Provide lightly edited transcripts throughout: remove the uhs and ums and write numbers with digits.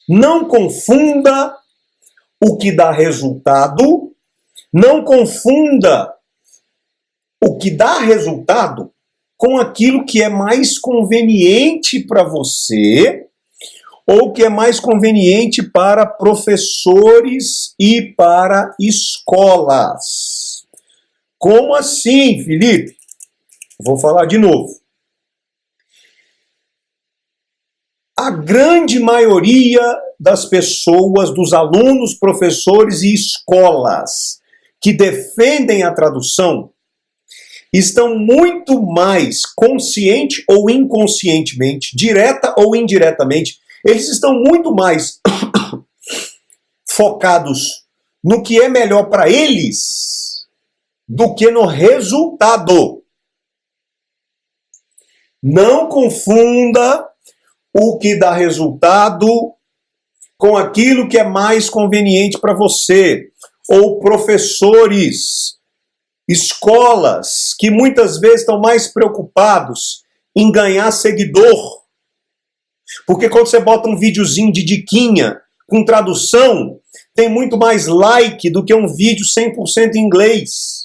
Não confunda o que dá resultado, não confunda o que dá resultado com aquilo que é mais conveniente para você ou que é mais conveniente para professores e para escolas. Como assim, Felipe? Vou falar de novo. A grande maioria das pessoas, dos alunos, professores e escolas que defendem a tradução estão muito mais consciente ou inconscientemente, direta ou indiretamente, eles estão muito mais focados no que é melhor para eles do que no resultado. Não confunda o que dá resultado com aquilo que é mais conveniente para você. Ou professores, escolas, que muitas vezes estão mais preocupados em ganhar seguidor. Porque quando você bota um videozinho de diquinha com tradução, tem muito mais like do que um vídeo 100% em inglês.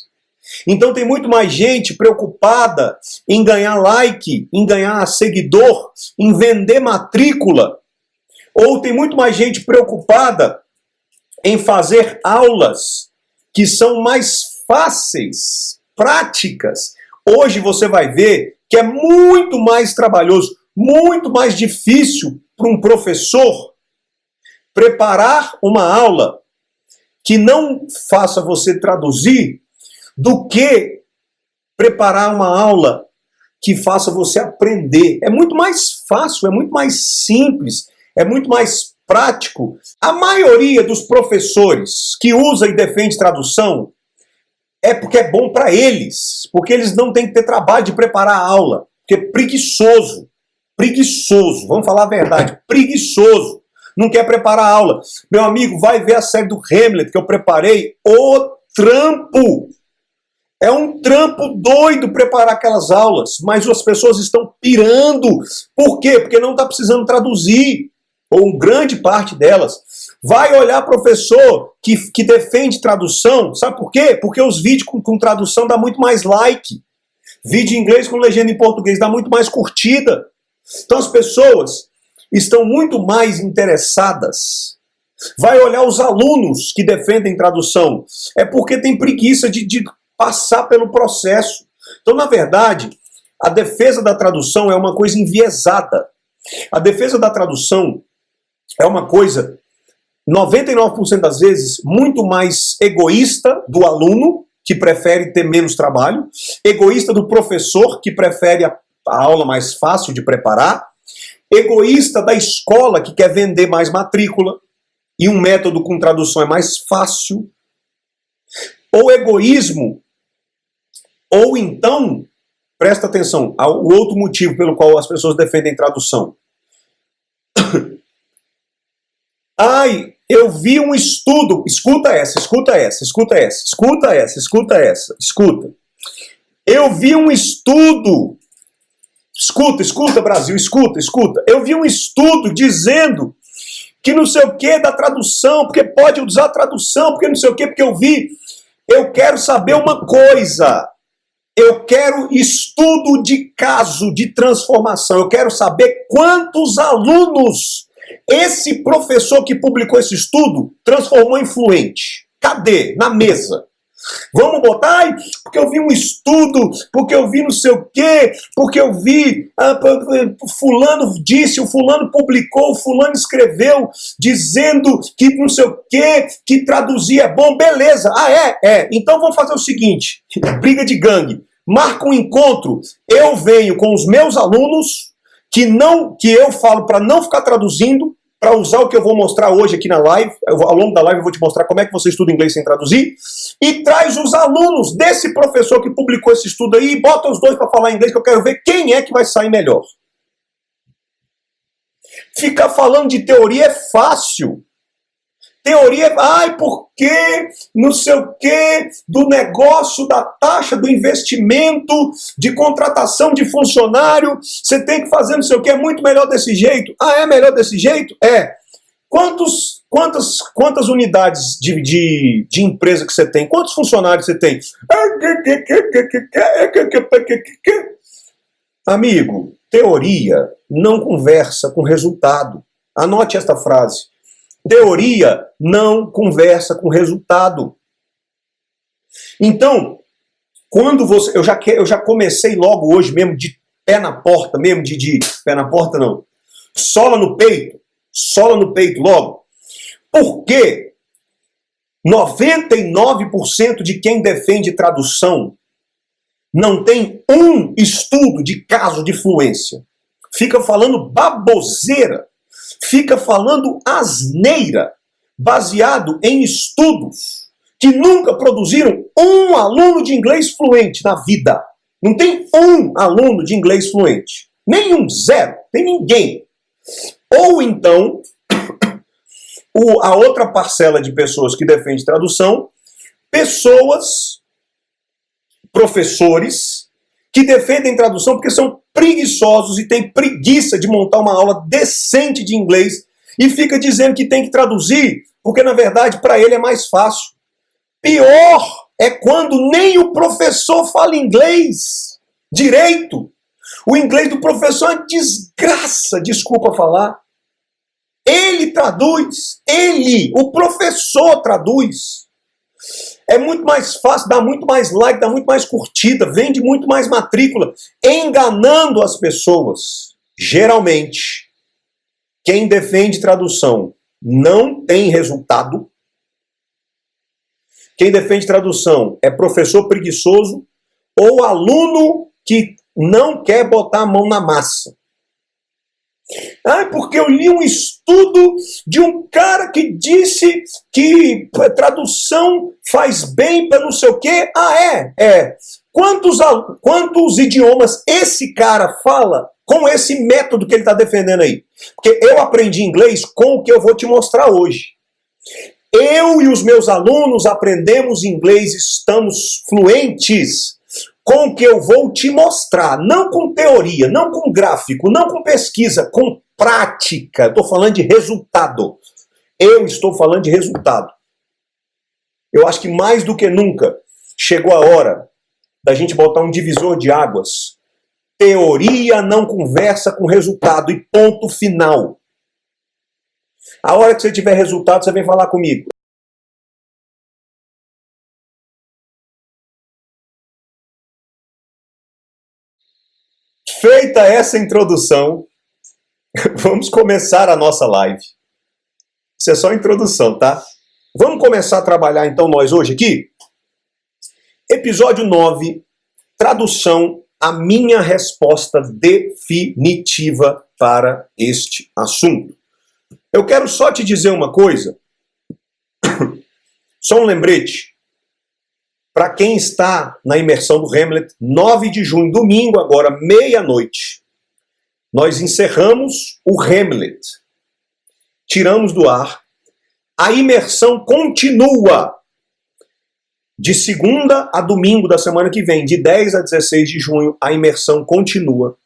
Então tem muito mais gente preocupada em ganhar like, em ganhar seguidor, em vender matrícula. Ou tem muito mais gente preocupada em fazer aulas que são mais fáceis, práticas. Hoje você vai ver que é muito mais trabalhoso, muito mais difícil para um professor preparar uma aula que não faça você traduzir do que preparar uma aula que faça você aprender. É muito mais fácil, é muito mais simples, é muito mais prático. A maioria dos professores que usa e defende tradução é porque é bom para eles, porque eles não têm que ter trabalho de preparar a aula, porque é preguiçoso, vamos falar a verdade, preguiçoso, não quer preparar a aula. Meu amigo, vai ver a série do Hamlet que eu preparei, o trampo. É um trampo doido preparar aquelas aulas, mas as pessoas estão pirando. Por quê? Porque não está precisando traduzir, ou grande parte delas. Vai olhar professor que defende tradução, sabe por quê? Porque os vídeos com tradução dá muito mais like. Vídeo em inglês com legenda em português dá muito mais curtida. Então as pessoas estão muito mais interessadas. Vai olhar os alunos que defendem tradução. É porque tem preguiça de passar pelo processo. Então, na verdade, a defesa da tradução é uma coisa enviesada. A defesa da tradução é uma coisa, 99% das vezes, muito mais egoísta do aluno, que prefere ter menos trabalho, egoísta do professor, que prefere a aula mais fácil de preparar, egoísta da escola, que quer vender mais matrícula, e um método com tradução é mais fácil, ou egoísmo, ou então, presta atenção, o outro motivo pelo qual as pessoas defendem tradução. Ai, eu vi um estudo, escuta. Eu vi um estudo, escuta Brasil, escuta. Eu vi um estudo dizendo que não sei o que da tradução, porque pode usar a tradução, porque não sei o que, porque eu vi. Eu quero saber uma coisa. Eu quero estudo de caso de transformação. Eu quero saber quantos alunos esse professor que publicou esse estudo transformou em fluente. Cadê? Na mesa. Vamos botar? Porque eu vi um estudo, porque eu vi não sei o quê, porque eu vi fulano disse, o fulano publicou, o fulano escreveu, dizendo que não sei o quê, que traduzir é bom, beleza. Ah, é? Então vamos fazer o seguinte, briga de gangue. Marca um encontro, eu venho com os meus alunos, que eu falo para não ficar traduzindo, para usar o que eu vou mostrar hoje aqui na live, ao longo da live eu vou te mostrar como é que você estuda inglês sem traduzir, e traz os alunos desse professor que publicou esse estudo aí, e bota os dois para falar inglês, que eu quero ver quem é que vai sair melhor. Ficar falando de teoria é fácil. Teoria, porque não sei o que, do negócio, da taxa, do investimento, de contratação de funcionário, você tem que fazer não sei o que, é muito melhor desse jeito. Ah, é melhor desse jeito? É. Quantas unidades de empresa que você tem? Quantos funcionários você tem? Amigo, teoria não conversa com resultado. Anote esta frase. Teoria não conversa com resultado. Então, quando você... Eu já comecei logo hoje mesmo de pé na porta, mesmo de pé na porta não. Sola no peito logo. Porque 99% de quem defende tradução não tem um estudo de caso de fluência. Fica falando baboseira, fica falando asneira, baseado em estudos que nunca produziram um aluno de inglês fluente na vida. Não tem um aluno de inglês fluente. Nenhum, zero, tem ninguém. Ou então, a outra parcela de pessoas que defende tradução, professores, que defendem tradução porque são preguiçosos e têm preguiça de montar uma aula decente de inglês e fica dizendo que tem que traduzir porque, na verdade, para ele é mais fácil. Pior é quando nem o professor fala inglês direito. O inglês do professor é uma desgraça, desculpa falar. Ele traduz, o professor traduz. É muito mais fácil, dá muito mais like, dá muito mais curtida, vende muito mais matrícula, enganando as pessoas. Geralmente, quem defende tradução não tem resultado. Quem defende tradução é professor preguiçoso ou aluno que não quer botar a mão na massa. Porque eu li um estudo de um cara que disse que tradução faz bem para não sei o quê. Quantos idiomas esse cara fala com esse método que ele está defendendo aí? Porque eu aprendi inglês com o que eu vou te mostrar hoje. Eu e os meus alunos aprendemos inglês, estamos fluentes com o que eu vou te mostrar, não com teoria, não com gráfico, não com pesquisa, com prática. Estou falando de resultado. Eu estou falando de resultado. Eu acho que mais do que nunca chegou a hora da gente botar um divisor de águas. Teoria não conversa com resultado e ponto final. A hora que você tiver resultado, você vem falar comigo. Feita essa introdução, vamos começar a nossa live. Isso é só a introdução, tá? Vamos começar a trabalhar então nós hoje aqui? Episódio 9, tradução, a minha resposta definitiva para este assunto. Eu quero só te dizer uma coisa, só um lembrete. Para quem está na imersão do Hamlet, 9 de junho, domingo agora, meia-noite, nós encerramos o Hamlet. Tiramos do ar. A imersão continua de segunda a domingo da semana que vem, de 10 a 16 de junho, a imersão continua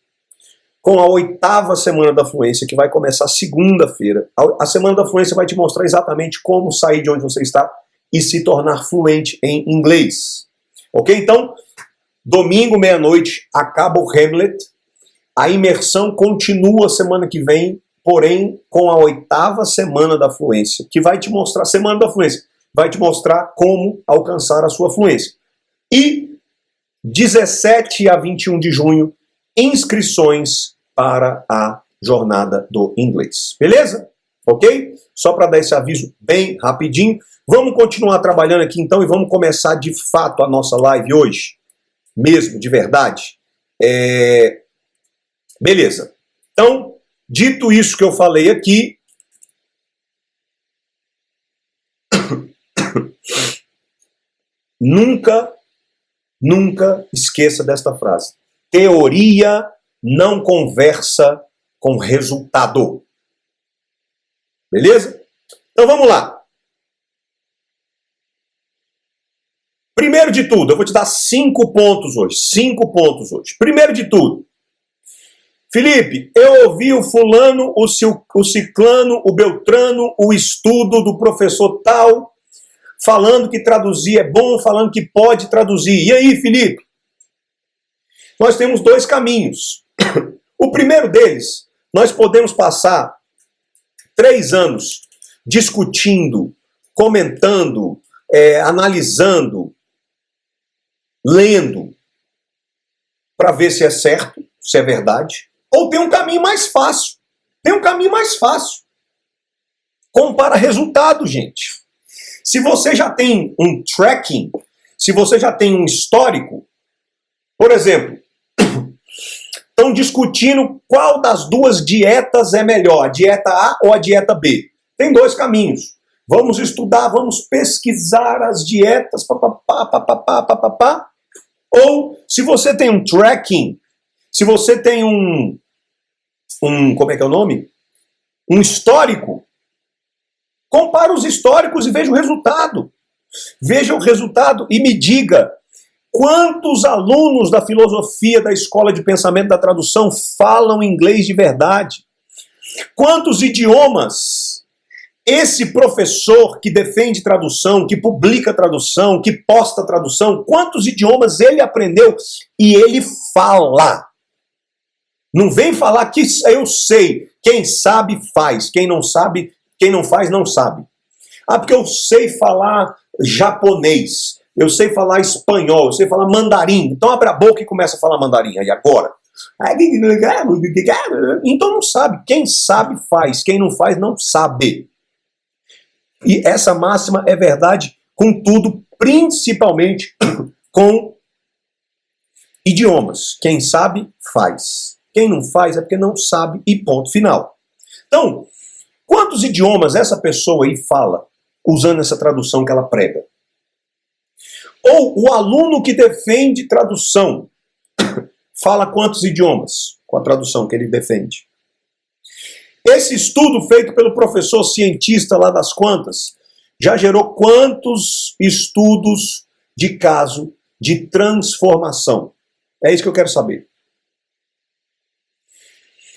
com a 8ª semana da fluência, que vai começar segunda-feira. A semana da fluência vai te mostrar exatamente como sair de onde você está e se tornar fluente em inglês. Ok? Então, domingo, meia-noite, acaba o Hamlet. A imersão continua semana que vem, porém, com a 8ª semana da fluência, que vai te mostrar, semana da fluência, vai te mostrar como alcançar a sua fluência. E 17 a 21 de junho, inscrições para a jornada do inglês. Beleza? Ok? Só para dar esse aviso bem rapidinho. Vamos continuar trabalhando aqui então e vamos começar de fato a nossa live hoje. Mesmo, de verdade. Beleza. Então, dito isso que eu falei aqui, nunca esqueça desta frase. Teoria não conversa com resultado. Beleza? Então vamos lá. Primeiro de tudo, eu vou te dar 5 pontos hoje. 5 pontos hoje. Primeiro de tudo, Felipe, eu ouvi o fulano, o ciclano, o beltrano, o estudo do professor tal, falando que traduzir é bom, falando que pode traduzir. E aí, Felipe? Nós temos dois caminhos. O primeiro deles, nós podemos passar 3 anos discutindo, comentando, analisando, lendo, para ver se é certo, se é verdade. Ou tem um caminho mais fácil. Tem um caminho mais fácil. Compara resultado, gente. Se você já tem um tracking, se você já tem um histórico, por exemplo, estão discutindo qual das duas dietas é melhor, a dieta A ou a dieta B. Tem 2 caminhos. Vamos estudar, vamos pesquisar as dietas, papapá, papapá, papapá. Ou, se você tem um tracking, se você tem como é que é o nome? Um histórico, compara os históricos e veja o resultado. Veja o resultado e me diga quantos alunos da filosofia da escola de pensamento da tradução falam inglês de verdade. Quantos idiomas esse professor que defende tradução, que publica tradução, que posta tradução, quantos idiomas ele aprendeu e ele fala? Não vem falar que eu sei. Quem sabe faz. Quem não sabe, quem não faz não sabe. Ah, porque eu sei falar japonês. Eu sei falar espanhol. Eu sei falar mandarim. Então abre a boca e começa a falar mandarim. Aí agora. Então não sabe. Quem sabe faz. Quem não faz não sabe. E essa máxima é verdade com tudo, principalmente com idiomas. Quem sabe faz. Quem não faz é porque não sabe e ponto final. Então, quantos idiomas essa pessoa aí fala usando essa tradução que ela prega? Ou o aluno que defende tradução fala quantos idiomas com a tradução que ele defende? Esse estudo feito pelo professor cientista lá das quantas já gerou quantos estudos de caso de transformação? É isso que eu quero saber.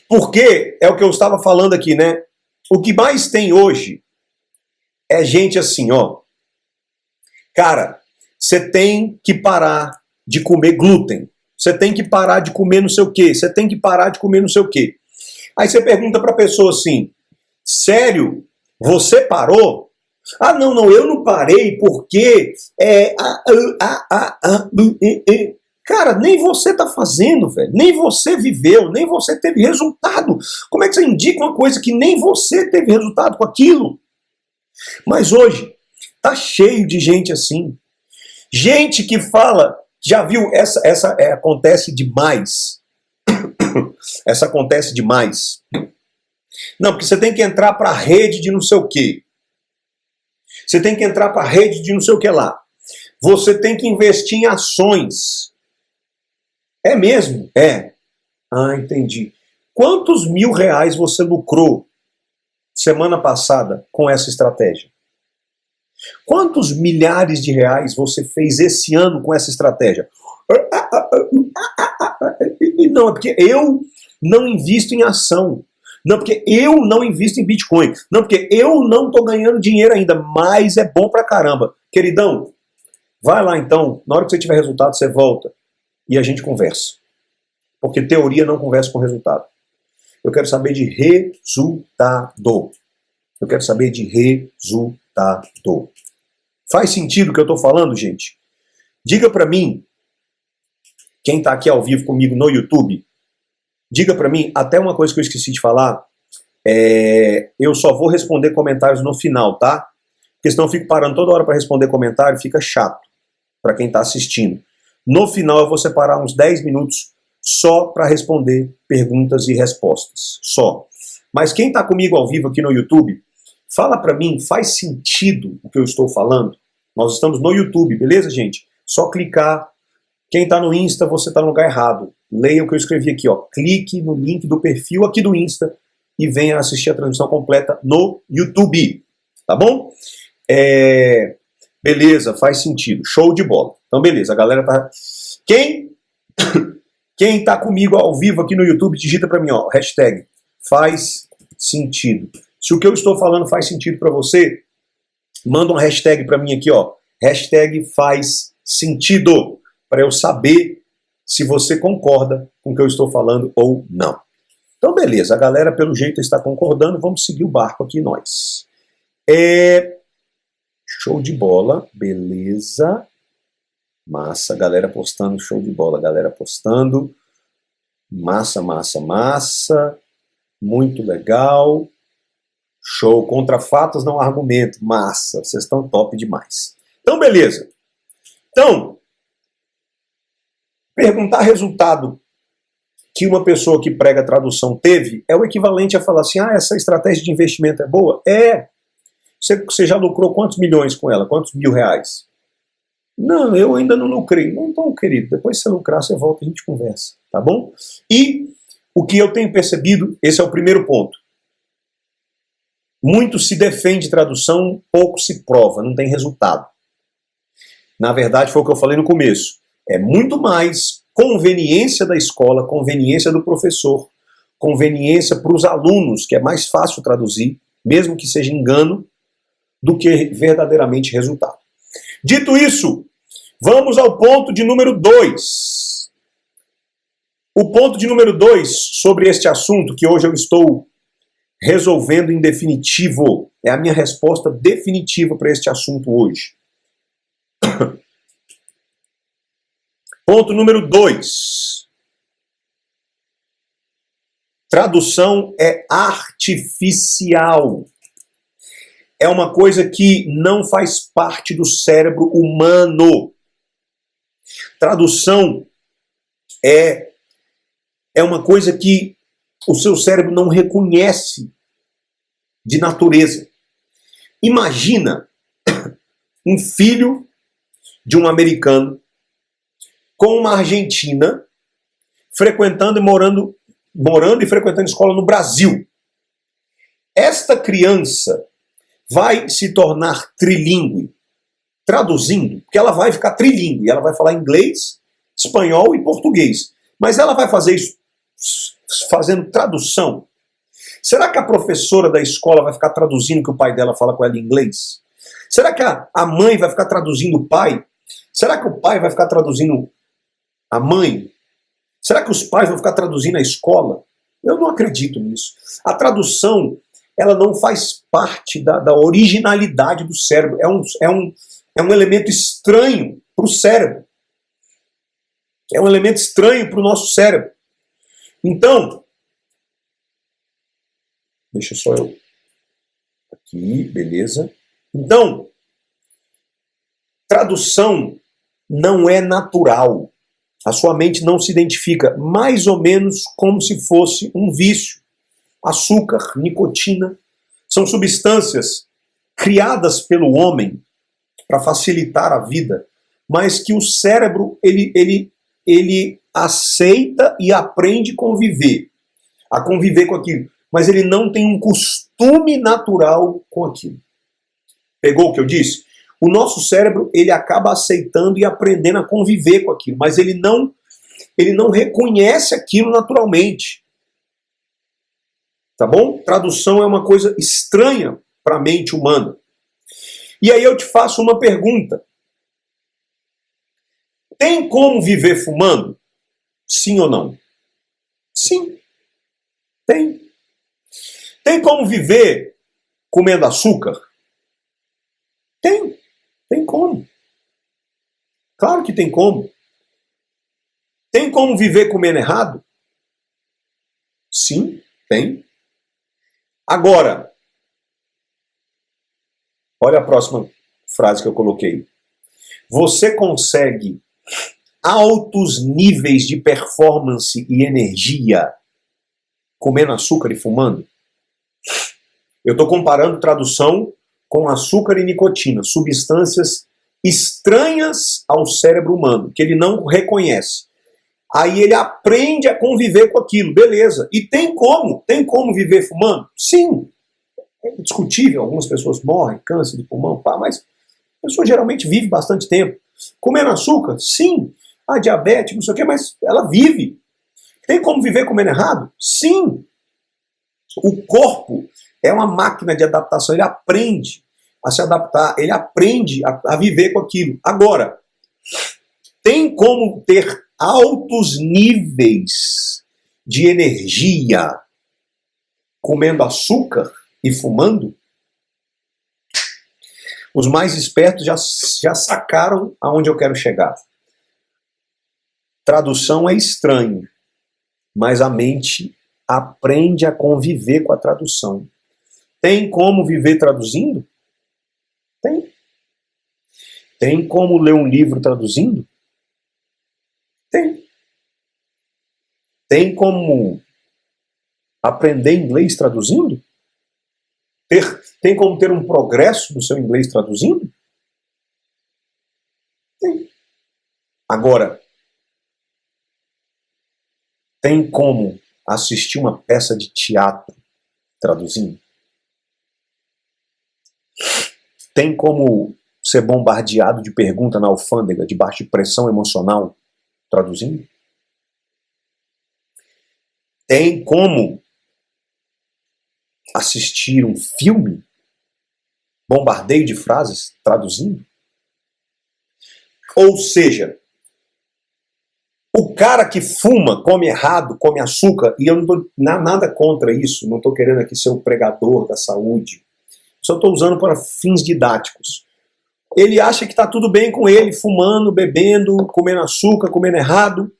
Porque é o que eu estava falando aqui, né? O que mais tem hoje é gente assim, ó. Cara, você tem que parar de comer glúten. Você tem que parar de comer não sei o quê. Você tem que parar de comer não sei o quê. Aí você pergunta para a pessoa assim, sério? Você parou? Ah, não, eu não parei porque... Cara, nem você tá fazendo, velho. Nem você viveu, nem você teve resultado. Como é que você indica uma coisa que nem você teve resultado com aquilo? Mas hoje tá cheio de gente assim. Gente que fala, já viu, acontece demais. Essa acontece demais. Não, porque você tem que entrar para a rede de não sei o quê. Você tem que entrar para a rede de não sei o que lá. Você tem que investir em ações. É mesmo? É. Ah, entendi. Quantos R$ 1.000 você lucrou semana passada com essa estratégia? Quantos milhares de reais você fez esse ano com essa estratégia? Não, é porque eu não invisto em ação. Não, porque eu não invisto em Bitcoin. Não, porque eu não estou ganhando dinheiro ainda, mas é bom pra caramba. Queridão, vai lá então, na hora que você tiver resultado, você volta e a gente conversa. Porque teoria não conversa com resultado. Eu quero saber de resultado. Eu quero saber de resultado. Faz sentido o que eu estou falando, gente? Diga para mim, quem está aqui ao vivo comigo no YouTube, diga para mim, até uma coisa que eu esqueci de falar, eu só vou responder comentários no final, tá? Porque senão eu fico parando toda hora para responder comentário, fica chato para quem está assistindo. No final eu vou separar uns 10 minutos só para responder perguntas e respostas, só. Mas quem está comigo ao vivo aqui no YouTube, fala para mim, faz sentido o que eu estou falando? Nós estamos no YouTube, beleza, gente? Só clicar. Quem está no Insta, você está no lugar errado. Leia o que eu escrevi aqui, ó. Clique no link do perfil aqui do Insta e venha assistir a transmissão completa no YouTube. Tá bom? Beleza, faz sentido. Show de bola. Então, beleza, a galera tá... Quem está comigo ao vivo aqui no YouTube, digita para mim, ó, hashtag faz sentido. Se o que eu estou falando faz sentido para você, manda uma hashtag para mim aqui, ó, hashtag faz sentido, para eu saber se você concorda com o que eu estou falando ou não. Então, beleza, a galera pelo jeito está concordando, vamos seguir o barco aqui nós. Show de bola, beleza. Massa, galera postando, show de bola, galera postando. Massa, massa, massa. Muito legal. Show, contra fatos não há argumento. Massa, vocês estão top demais. Então, beleza. Então, perguntar resultado que uma pessoa que prega tradução teve é o equivalente a falar assim, essa estratégia de investimento é boa? É. Você já lucrou quantos milhões com ela? Quantos mil reais? Não, eu ainda não lucrei. Não, então, querido, depois que você lucrar, você volta e a gente conversa, tá bom? E o que eu tenho percebido, esse é o primeiro ponto. Muito se defende tradução, pouco se prova, não tem resultado. Na verdade, foi o que eu falei no começo. É muito mais conveniência da escola, conveniência do professor, conveniência para os alunos, que é mais fácil traduzir, mesmo que seja engano, do que verdadeiramente resultado. Dito isso, vamos ao ponto de número 2. O ponto de número 2 sobre este assunto que hoje eu estou resolvendo em definitivo, é a minha resposta definitiva para este assunto hoje. Ponto número 2. Tradução é artificial. É uma coisa que não faz parte do cérebro humano. Tradução é uma coisa que o seu cérebro não reconhece de natureza. Imagina um filho de um americano com uma argentina frequentando e morando e frequentando escola no Brasil. Esta criança vai se tornar trilíngue, traduzindo, porque ela vai ficar trilíngue, ela vai falar inglês, espanhol e português. Mas ela vai fazer isso fazendo tradução. Será que a professora da escola vai ficar traduzindo o que o pai dela fala com ela em inglês? Será que a mãe vai ficar traduzindo o pai? Será que o pai vai ficar traduzindo a mãe? Será que os pais vão ficar traduzindo a escola? Eu não acredito nisso. A tradução, ela não faz parte da originalidade do cérebro. É um elemento estranho para o cérebro. É um elemento estranho para o nosso cérebro. Então, deixa só eu... Aqui, beleza. Então, tradução não é natural. A sua mente não se identifica, mais ou menos como se fosse um vício. Açúcar, nicotina, são substâncias criadas pelo homem para facilitar a vida, mas que o cérebro ele aceita e aprende a conviver com aquilo, mas ele não tem um costume natural com aquilo. Pegou o que eu disse? O nosso cérebro, ele acaba aceitando e aprendendo a conviver com aquilo, mas ele não reconhece aquilo naturalmente. Tá bom? Tradução é uma coisa estranha para a mente humana. E aí eu te faço uma pergunta. Tem como viver fumando? Sim ou não? Sim. Tem. Tem como viver comendo açúcar? Tem. Tem como. Claro que tem como. Tem como viver comendo errado? Sim, tem. Agora, olha a próxima frase que eu coloquei. Você consegue altos níveis de performance e energia comendo açúcar e fumando? Eu estou comparando tradução com açúcar e nicotina, substâncias estranhas ao cérebro humano, que ele não reconhece. Aí ele aprende a conviver com aquilo, beleza. E tem como viver fumando? Sim. É discutível, algumas pessoas morrem, câncer de pulmão, mas a pessoa geralmente vive bastante tempo. Comendo açúcar? Sim. A diabetes, não sei o quê, mas ela vive. Tem como viver comendo errado? Sim. O corpo é uma máquina de adaptação, ele aprende a se adaptar, ele aprende a viver com aquilo. Agora, tem como ter altos níveis de energia comendo açúcar e fumando? Os mais espertos já sacaram aonde eu quero chegar. Tradução é estranho, mas a mente aprende a conviver com a tradução. Tem como viver traduzindo? Tem. Tem como ler um livro traduzindo? Tem. Tem como aprender inglês traduzindo? Tem como ter um progresso no seu inglês traduzindo? Tem. Agora, tem como assistir uma peça de teatro traduzindo? Tem como ser bombardeado de pergunta na alfândega, debaixo de pressão emocional, traduzindo? Tem como assistir um filme, bombardeio de frases, traduzindo? Ou seja, o cara que fuma, come errado, come açúcar, e eu não estou nada contra isso, não estou querendo aqui ser o pregador da saúde, só estou usando para fins didáticos. Ele acha que está tudo bem com ele, fumando, bebendo, comendo açúcar, comendo errado,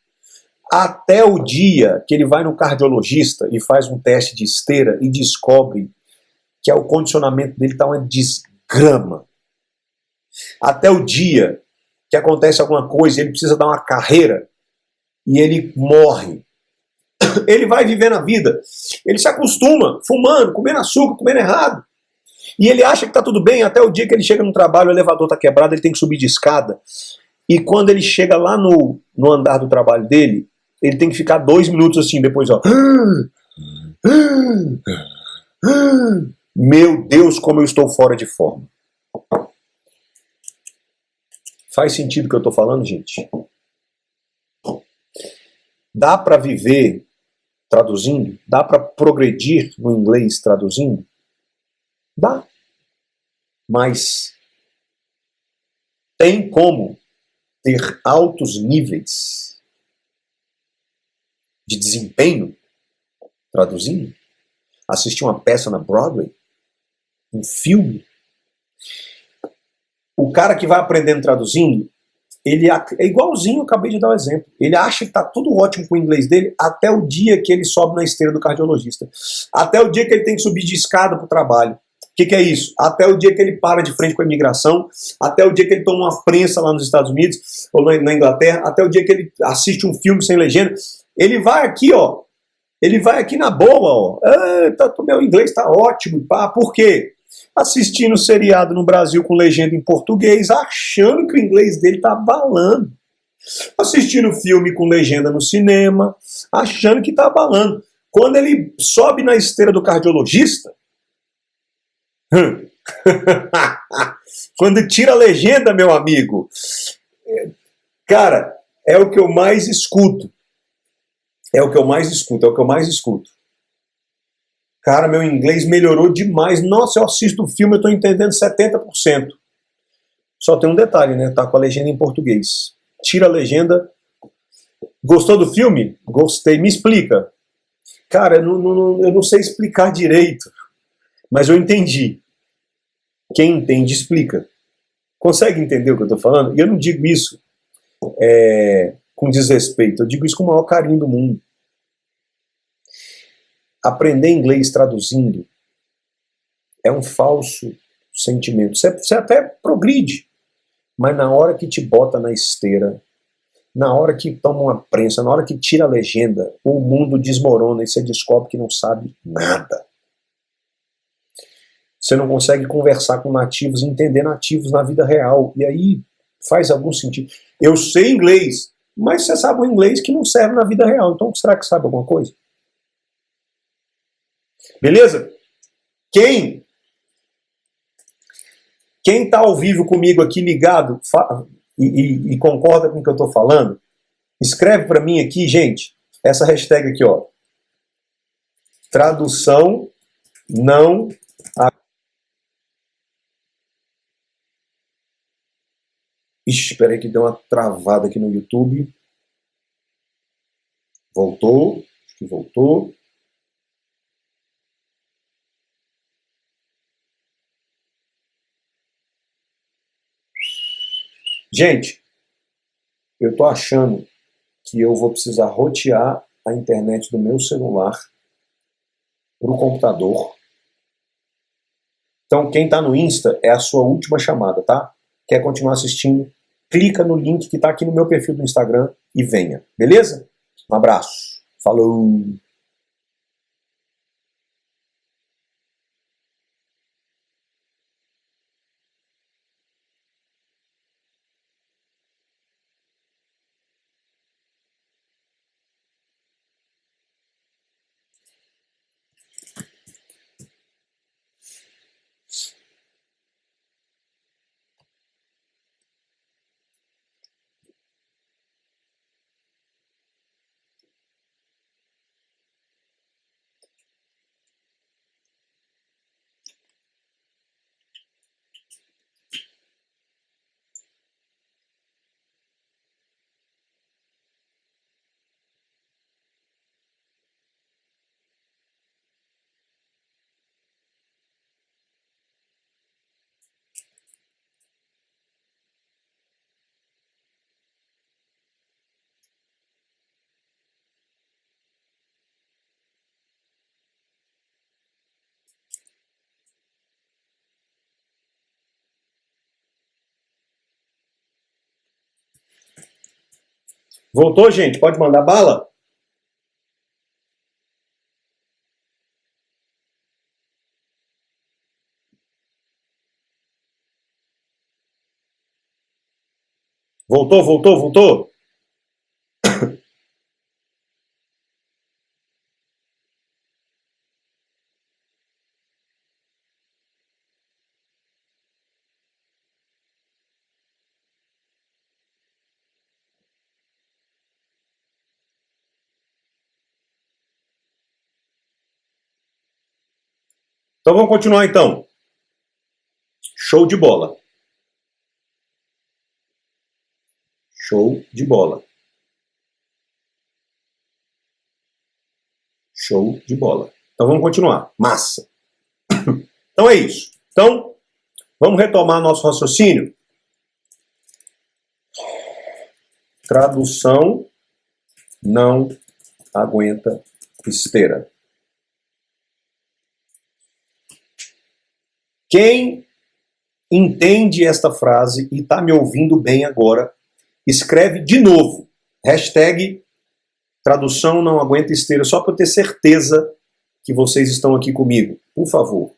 até o dia que ele vai no cardiologista e faz um teste de esteira e descobre que o condicionamento dele está uma desgrama. Até o dia que acontece alguma coisa e ele precisa dar uma carreira e ele morre. Ele vai vivendo a vida. Ele se acostuma, fumando, comendo açúcar, comendo errado. E ele acha que está tudo bem até o dia que ele chega no trabalho, o elevador está quebrado, ele tem que subir de escada. E quando ele chega lá no andar do trabalho dele, ele tem que ficar 2 minutos assim, depois ó. Meu Deus, como eu estou fora de forma. Faz sentido o que eu estou falando, gente? Dá para viver traduzindo? Dá para progredir no inglês traduzindo? Dá. Mas tem como ter altos níveis de desempenho traduzindo? Assistir uma peça na Broadway? Um filme? O cara que vai aprendendo traduzindo, ele é igualzinho, eu acabei de dar o exemplo. Ele acha que está tudo ótimo com o inglês dele até o dia que ele sobe na esteira do cardiologista. Até o dia que ele tem que subir de escada para o trabalho. O que é isso? Até o dia que ele para de frente com a imigração, até o dia que ele toma uma prensa lá nos Estados Unidos, ou na Inglaterra, até o dia que ele assiste um filme sem legenda. Ele vai aqui, ó. Ele vai aqui na boa, ó. Meu inglês tá ótimo, pá. Por quê? Assistindo seriado no Brasil com legenda em português, achando que o inglês dele tá abalando. Assistindo filme com legenda no cinema, achando que tá abalando. Quando ele sobe na esteira do cardiologista, quando tira a legenda, meu amigo, cara, é o que eu mais escuto. É o que eu mais escuto. Cara, meu inglês melhorou demais. Nossa, eu assisto o filme, eu tô entendendo 70%. Só tem um detalhe, né? Tá com a legenda em português. Tira a legenda. Gostou do filme? Gostei. Me explica. Cara, eu não sei explicar direito. Mas eu entendi. Quem entende, explica. Consegue entender o que eu tô falando? E eu não digo isso com desrespeito. Eu digo isso com o maior carinho do mundo. Aprender inglês traduzindo é um falso sentimento. Você até progride, mas na hora que te bota na esteira, na hora que toma uma prensa, na hora que tira a legenda, o mundo desmorona e você descobre que não sabe nada. Você não consegue conversar com nativos, entender nativos na vida real. E aí faz algum sentido. Eu sei inglês, mas você sabe um inglês que não serve na vida real. Então será que sabe alguma coisa? Beleza? Quem está ao vivo comigo aqui ligado e concorda com o que eu estou falando, escreve para mim aqui, gente. essa hashtag aqui, ó. Tradução não... Ixi, espera aí que deu uma travada aqui no YouTube. Voltou, acho que voltou. Gente, eu tô achando que eu vou precisar rotear a internet do meu celular para o computador. Então, quem está no Insta é a sua última chamada, tá? Quer continuar assistindo? Clica no link que está aqui no meu perfil do Instagram e venha, beleza? Um abraço. Falou! Voltou, gente? Pode mandar bala? Voltou, voltou, voltou? Então vamos continuar então. Show de bola. Show de bola. Show de bola. Então vamos continuar. Massa. Então é isso. Então, vamos retomar nosso raciocínio. Tradução não aguenta esteira. Quem entende esta frase e está me ouvindo bem agora, escreve de novo. Hashtag tradução não aguenta esteira, só para eu ter certeza que vocês estão aqui comigo. Por favor.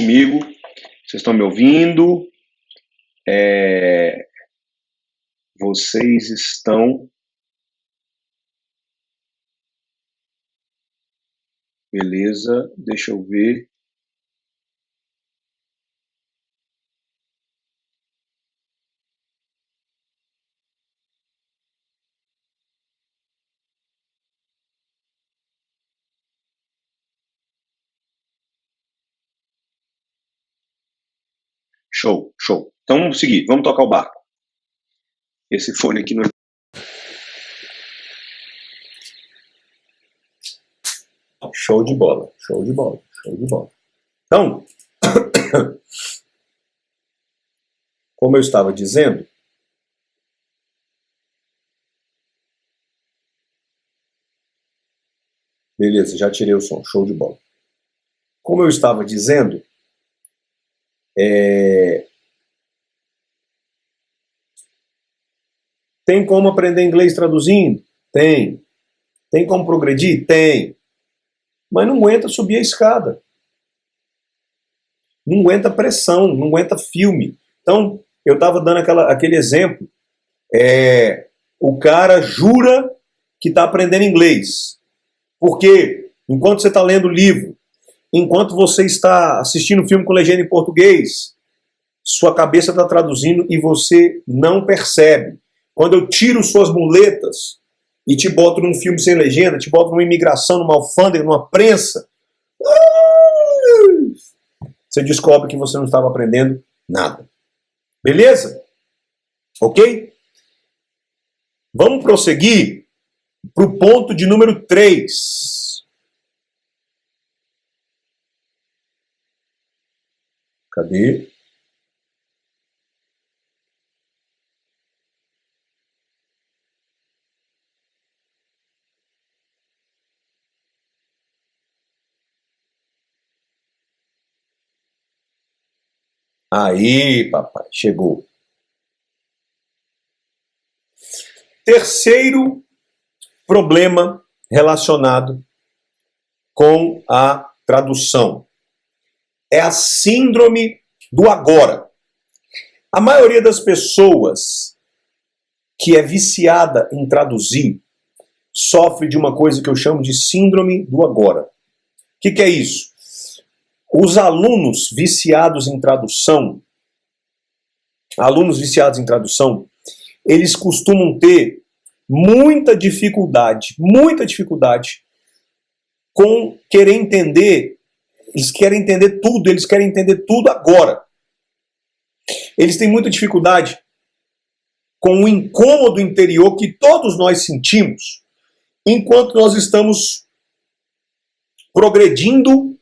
Comigo, vocês estão me ouvindo? Vocês estão... Beleza, deixa eu ver. Show, show. Então vamos seguir, vamos tocar o barco. Esse fone aqui não é... Show de bola, show de bola, show de bola. Então, como eu estava dizendo, beleza, já tirei o som, show de bola. como eu estava dizendo, tem como aprender inglês traduzindo? Tem. Tem como progredir? Tem. Mas não aguenta subir a escada. Não aguenta pressão, não aguenta filme. Então, eu estava dando aquele exemplo. O cara jura que está aprendendo inglês. Porque enquanto você está lendo livro, enquanto você está assistindo filme com legenda em português, sua cabeça está traduzindo e você não percebe. Quando eu tiro suas muletas e te boto num filme sem legenda, te boto numa imigração, numa alfândega, numa prensa, você descobre que você não estava aprendendo nada. Beleza? Ok? Vamos prosseguir para o ponto de número 3. Cadê? Aí, papai, chegou. Terceiro problema relacionado com a tradução é a síndrome do agora. A maioria das pessoas que é viciada em traduzir sofre de uma coisa que eu chamo de síndrome do agora. O que é isso? Os alunos viciados em tradução, eles costumam ter muita dificuldade com querer entender. Eles querem entender tudo agora. Eles têm muita dificuldade com o incômodo interior que todos nós sentimos enquanto nós estamos progredindo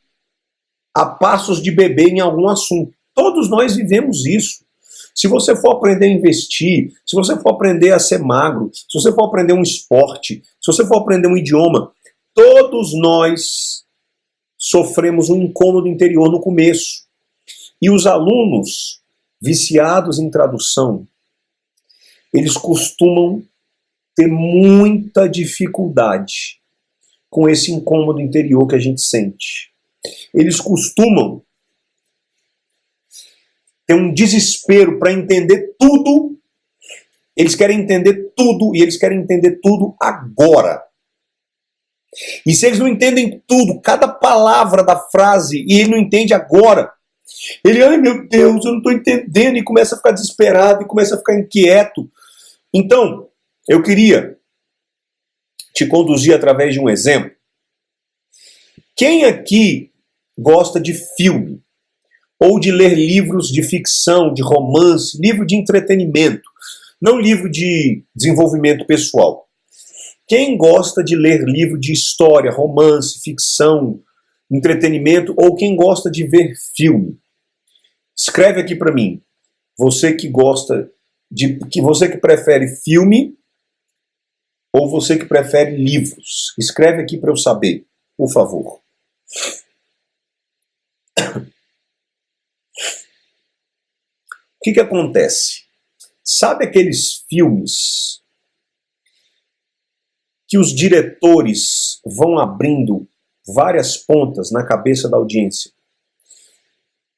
a passos de bebê em algum assunto. Todos nós vivemos isso. Se você for aprender a investir, se você for aprender a ser magro, se você for aprender um esporte, se você for aprender um idioma, todos nós sofremos um incômodo interior no começo. E os alunos viciados em tradução, eles costumam ter muita dificuldade com esse incômodo interior que a gente sente. Eles costumam ter um desespero para entender tudo. Eles querem entender tudo e eles querem entender tudo agora. E se eles não entendem tudo, cada palavra da frase, e ele não entende agora, ele, ai meu Deus, eu não estou entendendo, e começa a ficar desesperado, e começa a ficar inquieto. Então, eu queria te conduzir através de um exemplo. Quem aqui gosta de filme? Ou de ler livros de ficção, de romance, livro de entretenimento, não livro de desenvolvimento pessoal? Quem gosta de ler livro de história, romance, ficção, entretenimento, ou quem gosta de ver filme? Escreve aqui para mim. Você que gosta você que prefere filme ou você que prefere livros? Escreve aqui para eu saber, por favor. O que acontece? Sabe aqueles filmes que os diretores vão abrindo várias pontas na cabeça da audiência?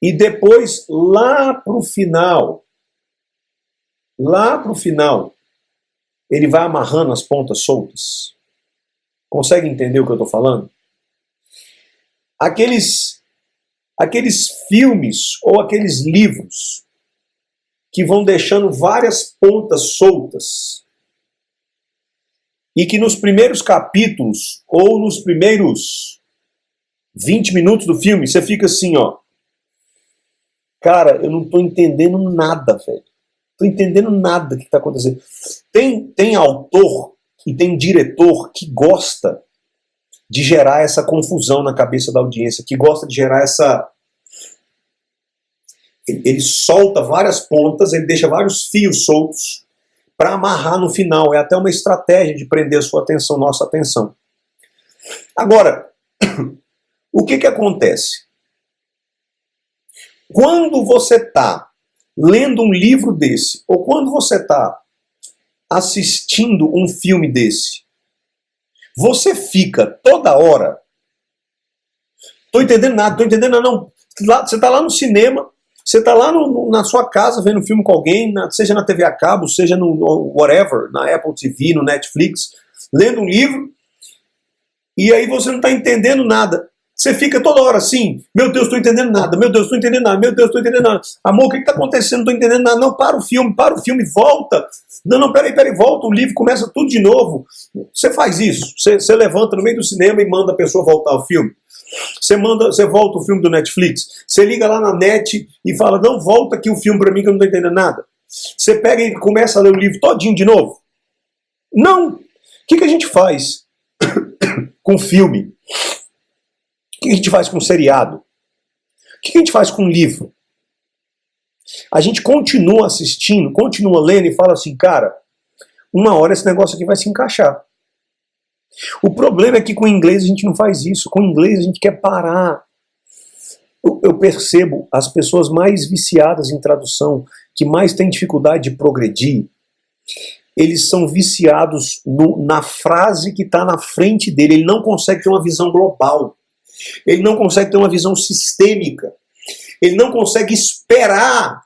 E depois, lá pro final, ele vai amarrando as pontas soltas. Consegue entender o que eu estou falando? Aqueles filmes ou aqueles livros que vão deixando várias pontas soltas e que nos primeiros capítulos ou nos primeiros 20 minutos do filme você fica assim, ó, cara, eu não estou entendendo nada, velho. Estou entendendo nada que está acontecendo. Tem autor e tem diretor que gosta de gerar essa confusão na cabeça da audiência, que gosta de gerar essa... Ele solta várias pontas, ele deixa vários fios soltos para amarrar no final. É até uma estratégia de prender a sua atenção, nossa atenção. Agora, o que acontece? Quando você está lendo um livro desse, ou quando você está assistindo um filme desse, você fica toda hora, tô entendendo nada, não. Você está lá no cinema, você está lá na sua casa vendo filme com alguém, seja na TV a cabo, seja no whatever, na Apple TV, no Netflix, lendo um livro, e aí você não está entendendo nada. Você fica toda hora assim, meu Deus, estou entendendo nada, meu Deus, estou entendendo nada, meu Deus, estou entendendo nada. Amor, o que está acontecendo? Não estou entendendo nada. Não, para o filme, volta. Não, peraí, volta, o livro começa tudo de novo. Você faz isso, você levanta no meio do cinema e manda a pessoa voltar ao filme. Você volta o filme do Netflix, você liga lá na net e fala, não, volta aqui o filme para mim que eu não estou entendendo nada. Você pega e começa a ler o livro todinho de novo. Não! O que a gente faz com filme? O que a gente faz com seriado? O que a gente faz com livro? A gente continua assistindo, continua lendo e fala assim, cara, uma hora esse negócio aqui vai se encaixar. O problema é que com o inglês a gente não faz isso. Com o inglês a gente quer parar. Eu percebo as pessoas mais viciadas em tradução, que mais têm dificuldade de progredir, eles são viciados na frase que está na frente dele. Ele não consegue ter uma visão global. Ele não consegue ter uma visão sistêmica. Ele não consegue esperar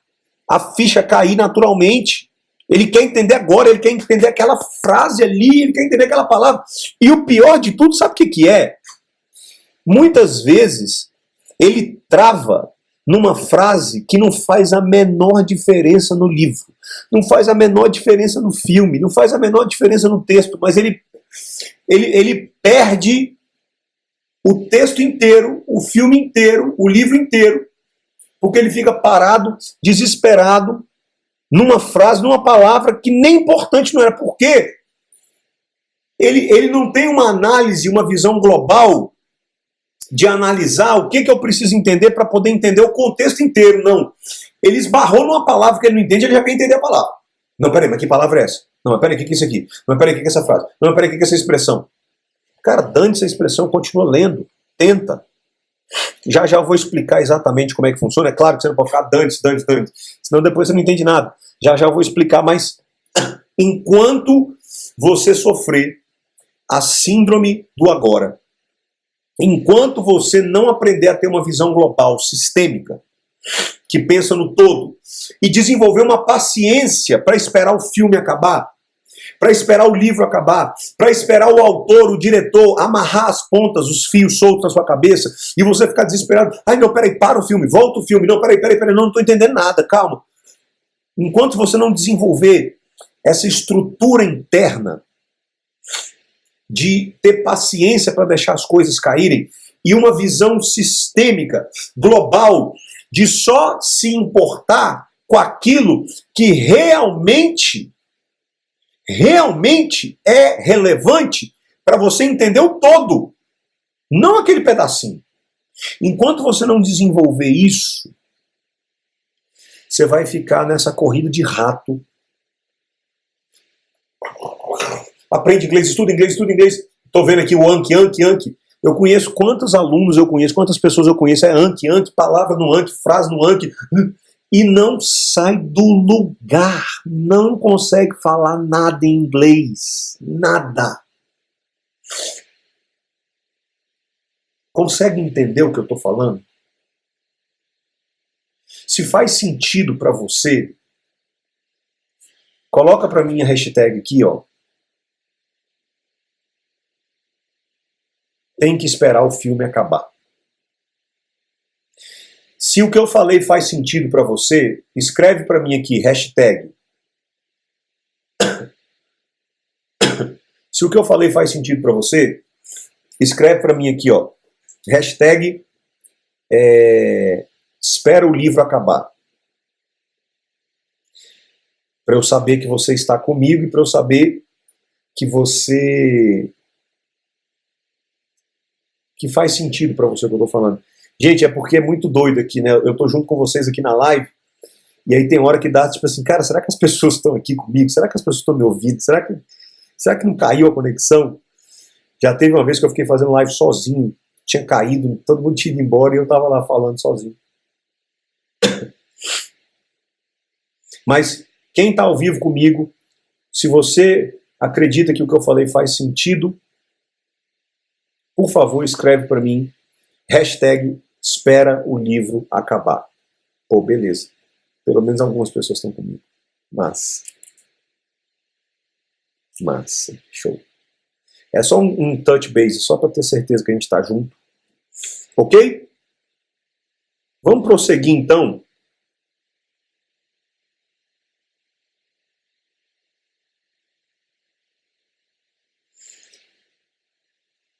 a ficha cair naturalmente. Ele quer entender agora, ele quer entender aquela frase ali, ele quer entender aquela palavra. E o pior de tudo, sabe o que é? Muitas vezes ele trava numa frase que não faz a menor diferença no livro, não faz a menor diferença no filme, não faz a menor diferença no texto, mas ele perde o texto inteiro, o filme inteiro, o livro inteiro, porque ele fica parado, desesperado, numa frase, numa palavra que nem importante não era. Por quê? Ele não tem uma análise, uma visão global de analisar o que eu preciso entender para poder entender o contexto inteiro, não. Ele esbarrou numa palavra que ele não entende, ele já quer entender a palavra. Não, peraí, mas que palavra é essa? Não, mas peraí, o que é isso aqui? Não, mas peraí, o que é essa frase? Não, mas peraí, o que é essa expressão? Cara, dane essa expressão, continua lendo, tenta. Já eu vou explicar exatamente como é que funciona. É claro que você não pode ficar dane-se, senão depois você não entende nada. Já eu vou explicar, mas enquanto você sofrer a síndrome do agora, enquanto você não aprender a ter uma visão global, sistêmica, que pensa no todo, e desenvolver uma paciência para esperar o filme acabar, para esperar o livro acabar, para esperar o autor, o diretor, amarrar as pontas, os fios soltos na sua cabeça, e você ficar desesperado. Ai, não, peraí, para o filme, volta o filme. Não, peraí, não estou entendendo nada, calma. Enquanto você não desenvolver essa estrutura interna de ter paciência para deixar as coisas caírem, e uma visão sistêmica, global, de só se importar com aquilo que realmente é relevante para você entender o todo, não aquele pedacinho. Enquanto você não desenvolver isso, você vai ficar nessa corrida de rato. Aprende inglês, estuda inglês. Estou vendo aqui o Anki. Eu conheço quantos alunos eu conheço, quantas pessoas eu conheço, é Anki, palavra no Anki, frase no Anki, e não sai do lugar, não consegue falar nada em inglês, nada. Consegue entender o que eu estou falando? Se faz sentido para você, coloca para mim a hashtag aqui, ó. Tem que esperar o filme acabar. Se o que eu falei faz sentido para você, escreve para mim aqui, hashtag. Se o que eu falei faz sentido para você, escreve para mim aqui, ó, hashtag espera o livro acabar. Para eu saber que você está comigo e para eu saber que que faz sentido para você o que eu estou falando. Gente, é porque é muito doido aqui, né? Eu tô junto com vocês aqui na live, e aí tem hora que dá, tipo assim, cara, será que as pessoas estão aqui comigo? Será que as pessoas estão me ouvindo? Será que não caiu a conexão? Já teve uma vez que eu fiquei fazendo live sozinho, tinha caído, todo mundo tinha ido embora e eu tava lá falando sozinho. Mas quem está ao vivo comigo, se você acredita que o que eu falei faz sentido, por favor, escreve para mim, #espera o livro acabar. Pô, beleza. Pelo menos algumas pessoas estão comigo. Massa, show. É só um touch base, só para ter certeza que a gente está junto. Ok? Vamos prosseguir então.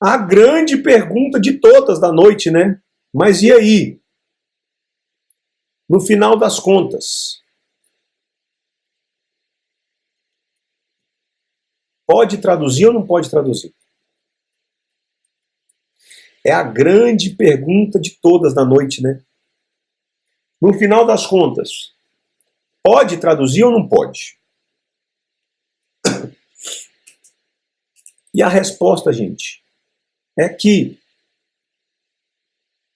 A grande pergunta de todas da noite, né? Mas e aí? No final das contas, pode traduzir ou não pode traduzir? É a grande pergunta de todas da noite, né? No final das contas, pode traduzir ou não pode? E a resposta, gente, é que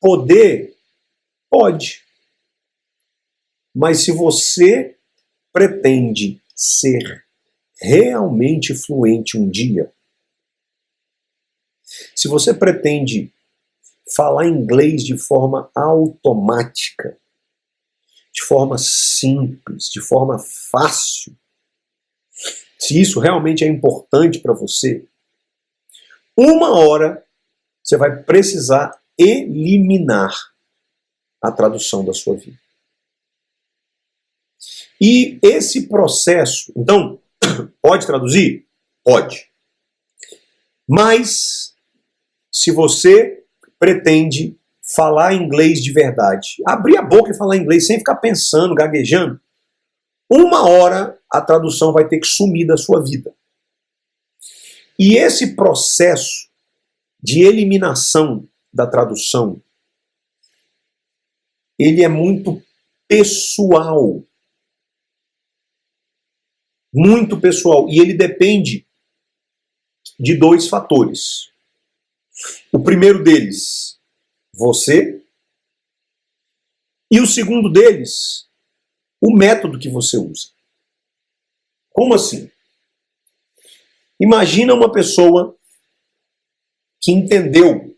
poder pode. Mas se você pretende ser realmente fluente um dia, se você pretende falar inglês de forma automática, de forma simples, de forma fácil, se isso realmente é importante para você, uma hora você vai precisar eliminar a tradução da sua vida. E esse processo, então, pode traduzir? Pode. Mas, se você pretende falar inglês de verdade, abrir a boca e falar inglês sem ficar pensando, gaguejando, uma hora a tradução vai ter que sumir da sua vida. E esse processo de eliminação da tradução, ele é muito pessoal. Muito pessoal. E ele depende de 2 fatores. O primeiro deles, você. E o segundo deles, o método que você usa. Como assim? Imagina uma pessoa que entendeu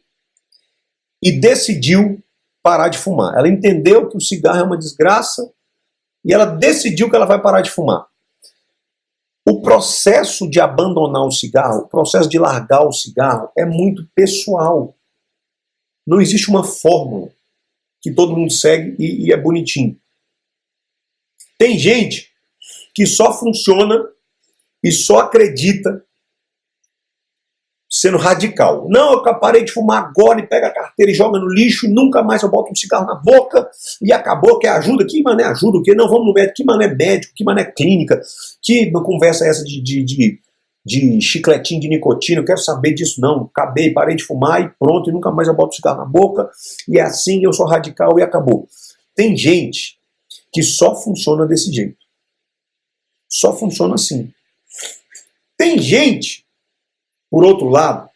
e decidiu parar de fumar. Ela entendeu que o cigarro é uma desgraça e ela decidiu que ela vai parar de fumar. O processo de abandonar o cigarro, o processo de largar o cigarro é muito pessoal. Não existe uma fórmula que todo mundo segue e é bonitinho. Tem gente que só funciona e só acredita sendo radical. Não, eu parei de fumar agora e pega a carteira e joga no lixo e nunca mais eu boto um cigarro na boca e acabou, quer ajuda? Que mané ajuda? O quê? Não, vamos no médico. Que mané médico? Que mané clínica? Que conversa essa de chicletinho de nicotina? Eu quero saber disso não. Acabei, parei de fumar e pronto, e nunca mais eu boto cigarro na boca e é assim, eu sou radical e acabou. Tem gente que só funciona desse jeito. Só funciona assim. Tem gente, por outro lado,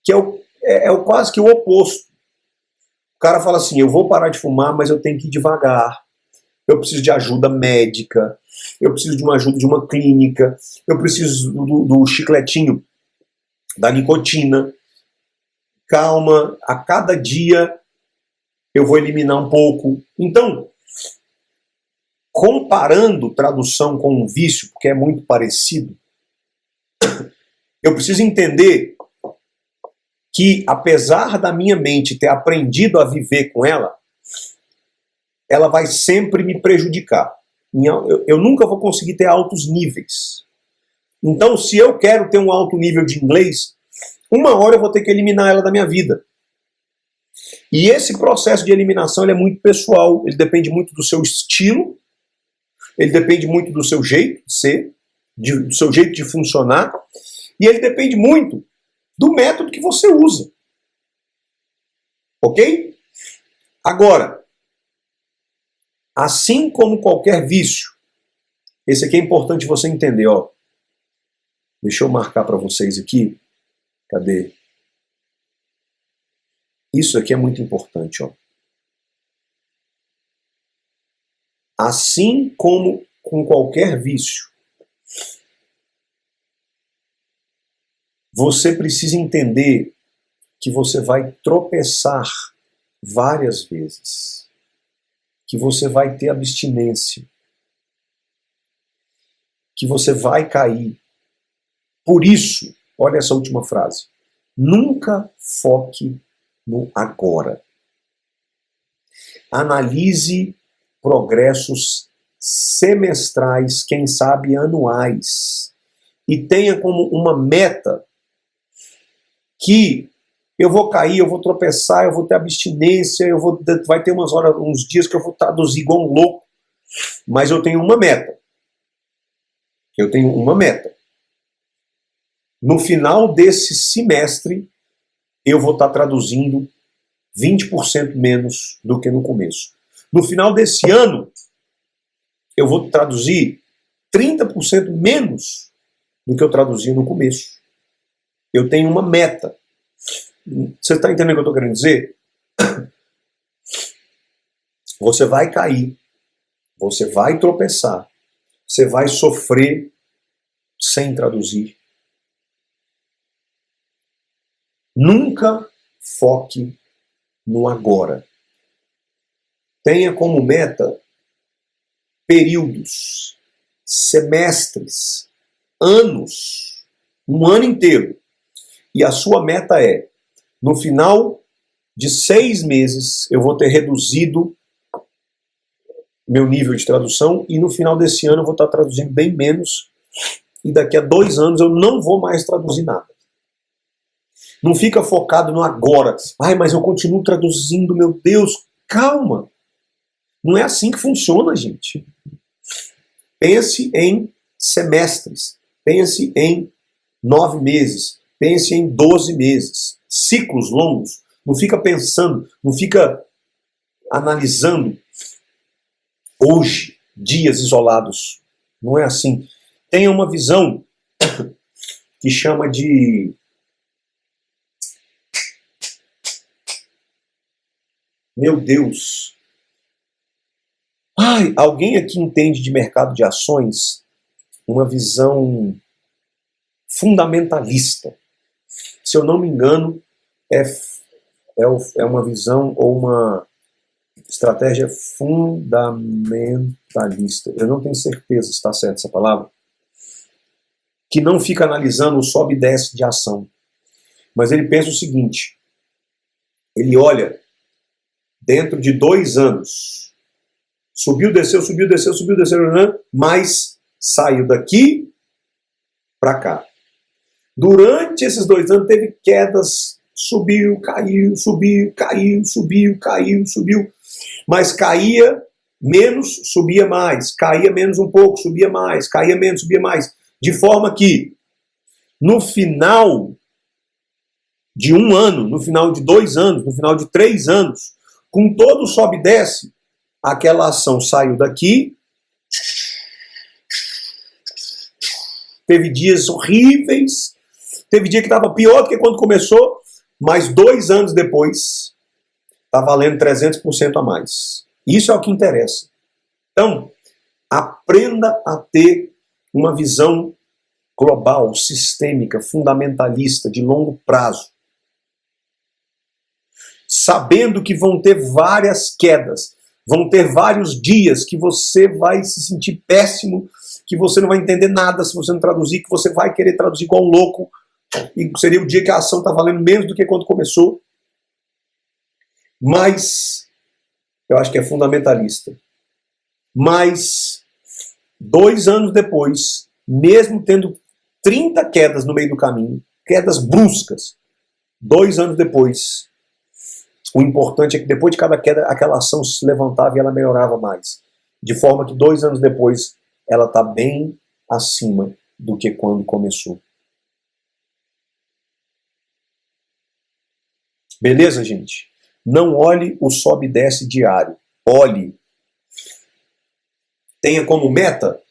que é quase que o oposto. O cara fala assim, eu vou parar de fumar, mas eu tenho que ir devagar. Eu preciso de ajuda médica, eu preciso de uma ajuda de uma clínica, eu preciso do chicletinho, da nicotina. Calma, a cada dia eu vou eliminar um pouco. Então, comparando tradução com um vício, porque é muito parecido, eu preciso entender que, apesar da minha mente ter aprendido a viver com ela, ela vai sempre me prejudicar. Eu nunca vou conseguir ter altos níveis. Então, se eu quero ter um alto nível de inglês, uma hora eu vou ter que eliminar ela da minha vida. E esse processo de eliminação ele é muito pessoal, ele depende muito do seu estilo, ele depende muito do seu jeito de ser, do seu jeito de funcionar, e ele depende muito do método que você usa. Ok? Agora, assim como qualquer vício, esse aqui é importante você entender, ó. Deixa eu marcar para vocês aqui. Cadê? Isso aqui é muito importante, ó. Assim como com qualquer vício, você precisa entender que você vai tropeçar várias vezes, que você vai ter abstinência, que você vai cair. Por isso, olha essa última frase, nunca foque no agora. Analise progressos semestrais, quem sabe anuais, e tenha como uma meta que eu vou cair, eu vou tropeçar, eu vou ter abstinência, vai ter umas horas, uns dias que eu vou traduzir igual um louco, mas eu tenho uma meta. Eu tenho uma meta. No final desse semestre, eu vou estar traduzindo 20% menos do que no começo. No final desse ano, eu vou traduzir 30% menos do que eu traduzia no começo. Eu tenho uma meta. Você está entendendo o que eu estou querendo dizer? Você vai cair, você vai tropeçar, você vai sofrer sem traduzir. Nunca foque no agora. Tenha como meta períodos, semestres, anos, um ano inteiro. E a sua meta é, no final de 6 meses, eu vou ter reduzido meu nível de tradução e no final desse ano eu vou estar traduzindo bem menos e daqui a 2 anos eu não vou mais traduzir nada. Não fica focado no agora. Ai, mas eu continuo traduzindo, meu Deus. Calma. Não é assim que funciona, gente. Pense em semestres. Pense em 9 meses. Pense em 12 meses. Ciclos longos. Não fica pensando, não fica analisando hoje, dias isolados. Não é assim. Tenha uma visão que chama de meu Deus. Ai, alguém aqui entende de mercado de ações? Uma visão fundamentalista. Se eu não me engano, é uma visão ou uma estratégia fundamentalista. Eu não tenho certeza se está certa essa palavra. Que não fica analisando o sobe e desce de ação. Mas ele pensa o seguinte, ele olha dentro de 2 anos, subiu, desceu, mas saiu daqui para cá. Durante esses 2 anos teve quedas, subiu, caiu, mas caía menos, subia mais, caía menos um pouco, subia mais, caía menos, subia mais, de forma que no final de 1 ano, no final de 2 anos, no final de 3 anos, com todo o sobe e desce, aquela ação saiu daqui, teve dias horríveis, teve dia que estava pior do que quando começou, mas 2 anos depois, está valendo 300% a mais. Isso é o que interessa. Então, aprenda a ter uma visão global, sistêmica, fundamentalista, de longo prazo. Sabendo que vão ter várias quedas, vão ter vários dias que você vai se sentir péssimo, que você não vai entender nada se você não traduzir, que você vai querer traduzir igual um louco, e seria o dia que a ação está valendo menos do que quando começou. Mas, eu acho que é fundamentalista. Mas, 2 anos depois, mesmo tendo 30 quedas no meio do caminho, quedas bruscas, 2 anos depois, o importante é que depois de cada queda, aquela ação se levantava e ela melhorava mais. De forma que 2 anos depois, ela está bem acima do que quando começou. Beleza, gente? Não olhe o sobe e desce diário. Olhe. Tenha como meta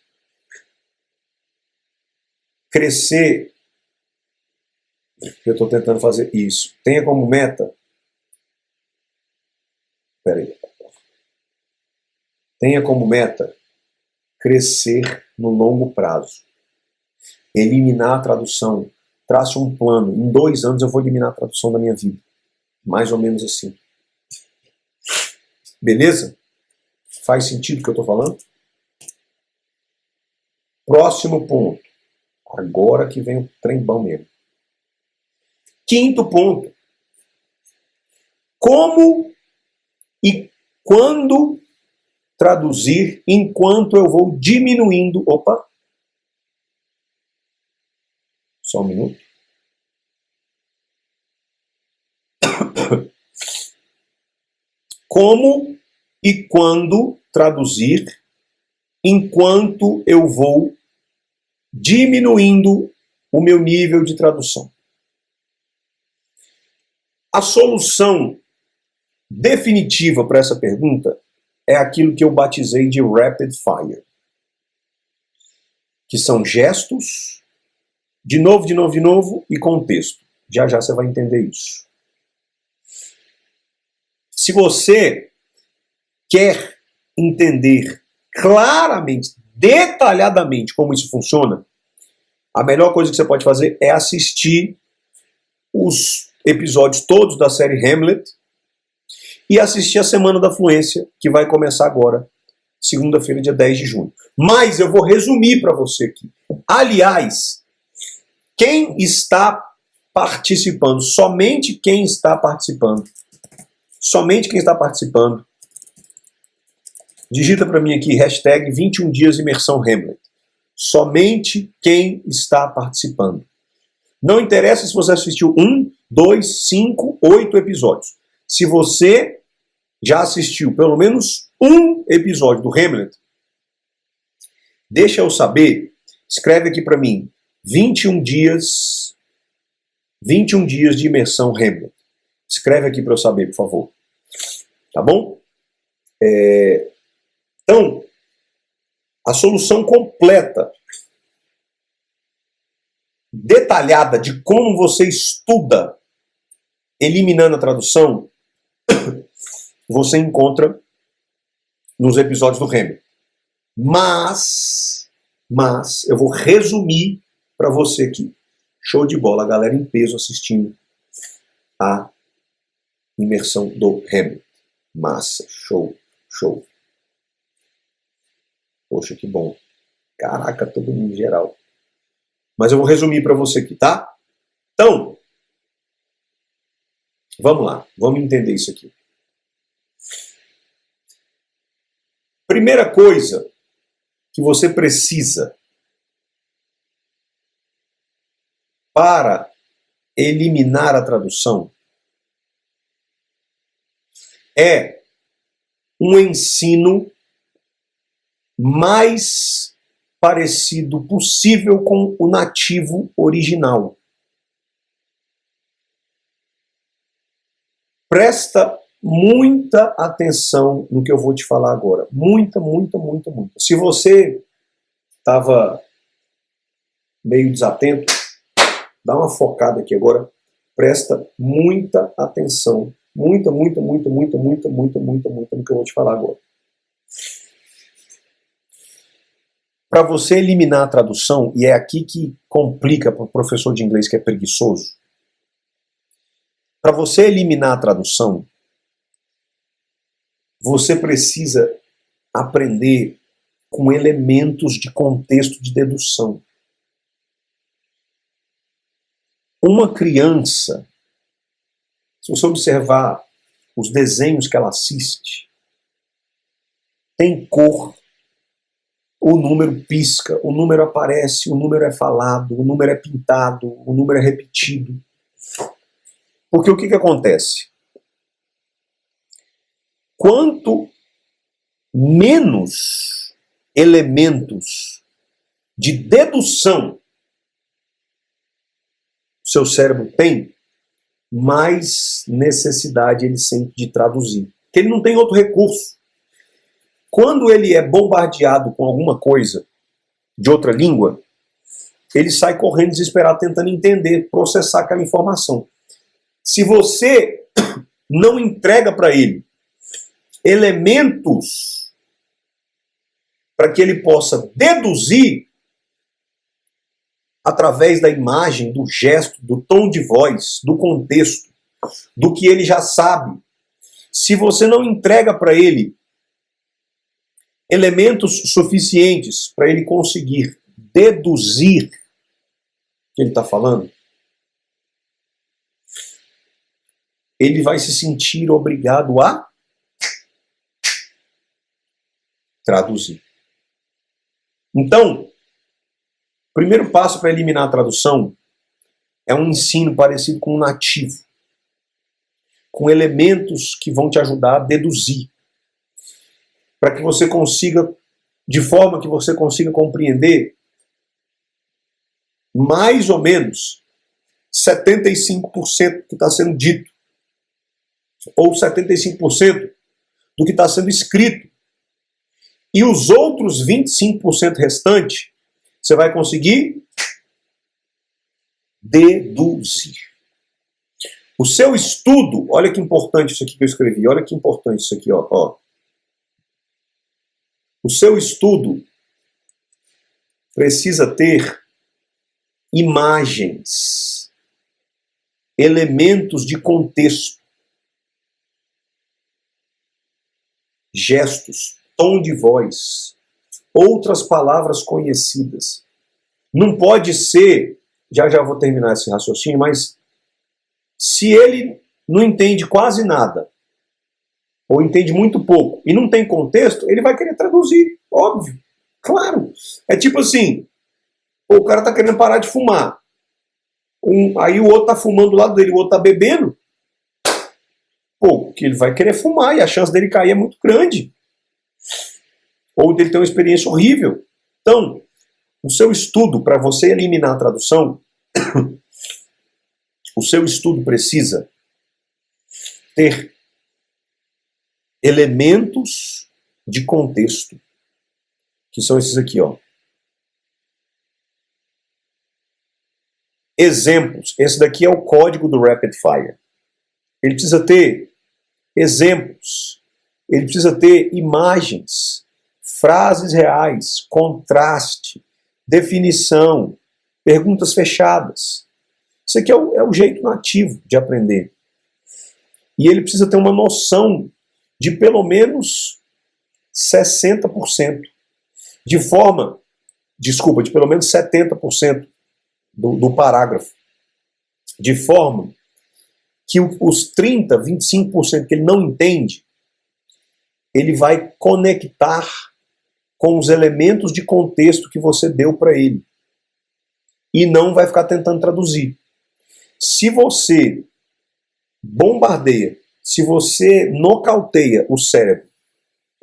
crescer. Eu estou tentando fazer isso. Tenha como meta. Tenha como meta crescer no longo prazo. Eliminar a tradução. Trace um plano. Em 2 anos eu vou eliminar a tradução da minha vida. Mais ou menos assim. Beleza? Faz sentido o que eu estou falando? Próximo ponto. Agora que vem o trem bom mesmo. 5º ponto. Como e quando traduzir enquanto eu vou diminuindo... Opa! Só um minuto. Como e quando traduzir enquanto eu vou diminuindo o meu nível de tradução. A solução definitiva para essa pergunta é aquilo que eu batizei de rapid fire, que são gestos, de novo e contexto. Já já você vai entender isso. Se você quer entender claramente, detalhadamente como isso funciona, a melhor coisa que você pode fazer é assistir os episódios todos da série Hamlet e assistir a Semana da Fluência, que vai começar agora, segunda-feira, dia 10 de junho. Mas eu vou resumir para você aqui. Aliás, quem está participando, somente quem está participando, digita para mim aqui, hashtag 21 dias imersão Hamlet. Somente quem está participando. Não interessa se você assistiu 1, 2, 5, 8 episódios. Se você já assistiu pelo menos um episódio do Hamlet, deixa eu saber, escreve aqui para mim, 21 dias de imersão Hamlet. Escreve aqui para eu saber, por favor. Tá bom? Então, a solução completa, detalhada de como você estuda eliminando a tradução, você encontra nos episódios do Hamlet. Mas eu vou resumir para você aqui. Show de bola, a galera em peso assistindo a imersão do Hamlet. Massa, show. Poxa, que bom. Caraca, todo mundo em geral. Mas eu vou resumir para você aqui, tá? Então, vamos lá. Vamos entender isso aqui. Primeira coisa que você precisa para eliminar a tradução é um ensino mais parecido possível com o nativo original. Presta muita atenção no que eu vou te falar agora. Muita. Se você estava meio desatento, dá uma focada aqui agora. Presta muita atenção. Muita no que eu vou te falar agora. Para você eliminar a tradução, e é aqui que complica para o professor de inglês que é preguiçoso, para você eliminar a tradução, você precisa aprender com elementos de contexto de dedução. Uma criança, se você observar os desenhos que ela assiste, tem cor, o número pisca, o número aparece, o número é falado, o número é pintado, o número é repetido. Porque o que acontece? Quanto menos elementos de dedução seu cérebro tem, mais necessidade ele sente de traduzir. Porque ele não tem outro recurso. Quando ele é bombardeado com alguma coisa de outra língua, ele sai correndo desesperado tentando entender, processar aquela informação. Se você não entrega para ele elementos para que ele possa deduzir através da imagem, do gesto, do tom de voz, do contexto, do que ele já sabe. Se você não entrega para ele elementos suficientes para ele conseguir deduzir o que ele está falando, ele vai se sentir obrigado a traduzir. Então, o primeiro passo para eliminar a tradução é um ensino parecido com um nativo, com elementos que vão te ajudar a deduzir, para que você consiga, de forma que você consiga compreender mais ou menos 75% do que está sendo dito, ou 75% do que está sendo escrito. E os outros 25% restantes, você vai conseguir deduzir. O seu estudo, olha que importante isso aqui que eu escrevi, olha que importante isso aqui, ó. O seu estudo precisa ter imagens, elementos de contexto, gestos, tom de voz, outras palavras conhecidas. Não pode ser, já vou terminar esse raciocínio, mas se ele não entende quase nada, ou entende muito pouco, e não tem contexto, ele vai querer traduzir, óbvio, claro. É tipo assim, o cara tá querendo parar de fumar, aí o outro tá fumando do lado dele, o outro tá bebendo, que ele vai querer fumar, e a chance dele cair é muito grande. Ou dele ter uma experiência horrível. Então, o seu estudo, para você eliminar a tradução, o seu estudo precisa ter elementos de contexto, que são esses aqui, ó. Exemplos. Esse daqui é o código do Rapid Fire. Ele precisa ter exemplos, ele precisa ter imagens, frases reais, contraste, definição, perguntas fechadas. Isso aqui é o jeito nativo de aprender. E ele precisa ter uma noção de pelo menos 60%, de pelo menos 70% do parágrafo, de forma que os 30%, 25% que ele não entende, ele vai conectar com os elementos de contexto que você deu para ele. E não vai ficar tentando traduzir. Se você bombardeia, se você nocauteia o cérebro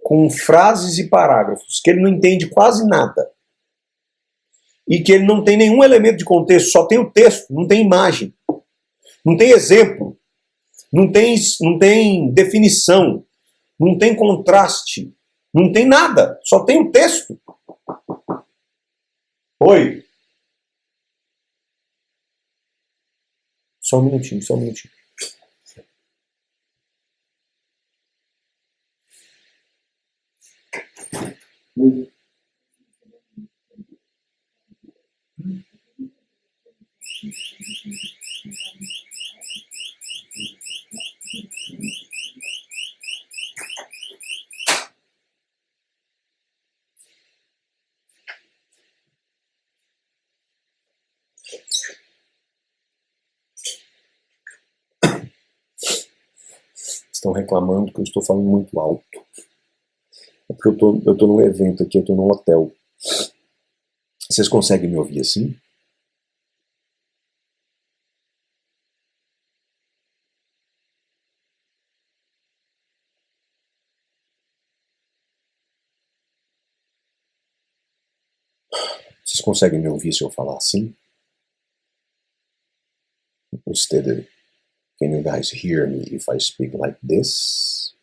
com frases e parágrafos que ele não entende quase nada, e que ele não tem nenhum elemento de contexto, só tem o texto, não tem imagem, não tem exemplo, não tem definição, não tem contraste, não tem nada, só tem o texto. Oi? Só um minutinho. Estão reclamando que eu estou falando muito alto. É porque eu tô num evento aqui, eu estou num hotel. Vocês conseguem me ouvir assim? Vocês conseguem me ouvir se eu falar assim? Instead, can you guys hear me if I speak like this?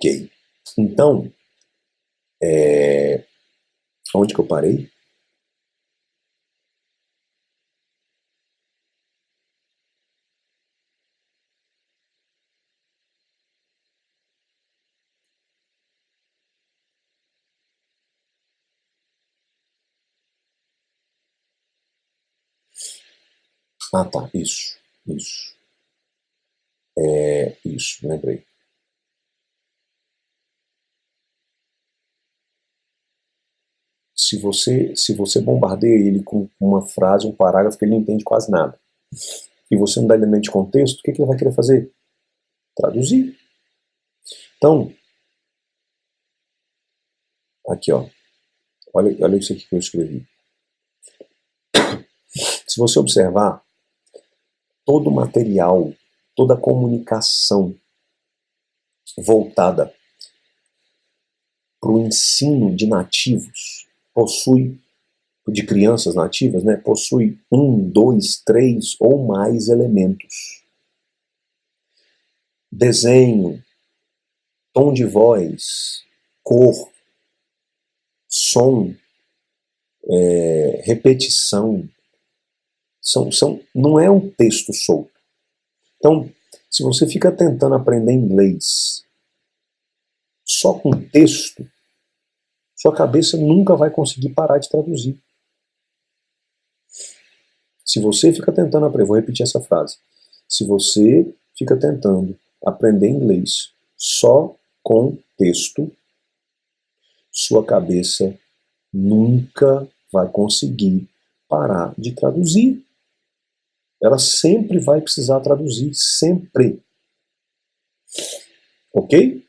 Ok. Então, onde que eu parei? Ah, tá. Isso. Isso. Isso, lembrei. Se você bombardeia ele com uma frase, um parágrafo que ele não entende quase nada, e você não dá elemento de contexto, o que ele vai querer fazer? Traduzir. Então, aqui, ó. Olha isso aqui que eu escrevi. Se você observar, todo o material, toda a comunicação voltada para o ensino de nativos de crianças nativas, né, possui um, dois, três ou mais elementos. Desenho, tom de voz, cor, som, repetição. Não é um texto solto. Então, se você fica tentando aprender inglês só com texto, sua cabeça nunca vai conseguir parar de traduzir. Se você fica tentando aprender, vou repetir essa frase. Se você fica tentando aprender inglês só com texto, sua cabeça nunca vai conseguir parar de traduzir. Ela sempre vai precisar traduzir, sempre. Ok?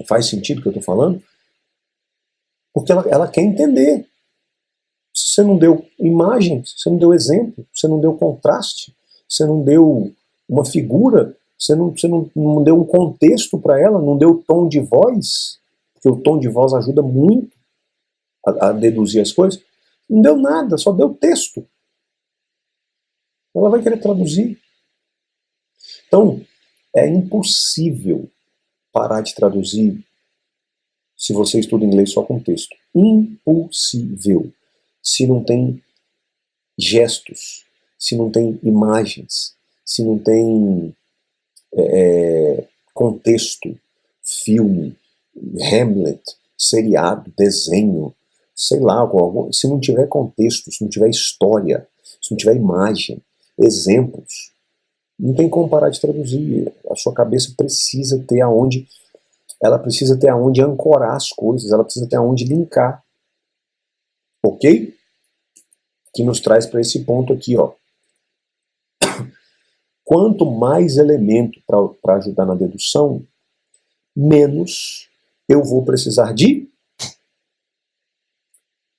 Faz sentido o que eu estou falando? Porque ela quer entender. Se você não deu imagem, se você não deu exemplo, se você não deu contraste, se você não deu uma figura, se você não deu um contexto para ela, não deu tom de voz, porque o tom de voz ajuda muito a deduzir as coisas, não deu nada, só deu texto. Ela vai querer traduzir. Então, é impossível parar de traduzir se você estuda inglês só com texto. Impossível. Se não tem gestos, se não tem imagens, se não tem contexto, filme, Hamlet, seriado, desenho, sei lá, se não tiver contexto, se não tiver história, se não tiver imagem, exemplos, não tem como parar de traduzir. A sua cabeça precisa ter aonde, ela precisa ter aonde ancorar as coisas, ela precisa ter aonde linkar. Ok? Que nos traz para esse ponto aqui, ó. Quanto mais elemento para ajudar na dedução, menos eu vou precisar de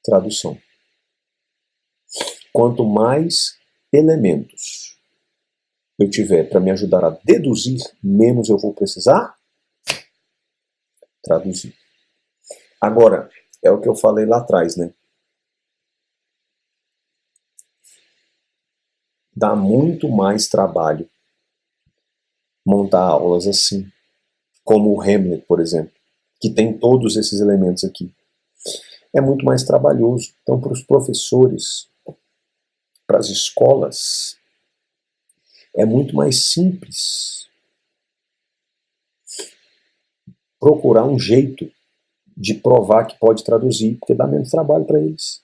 tradução. Quanto mais elementos eu tiver para me ajudar a deduzir, menos eu vou precisar traduzir. Agora, é o que eu falei lá atrás, né? Dá muito mais trabalho montar aulas assim, como o Hamlet, por exemplo, que tem todos esses elementos aqui. É muito mais trabalhoso. Então, para os professores, para as escolas, é muito mais simples procurar um jeito de provar que pode traduzir, porque dá menos trabalho para eles.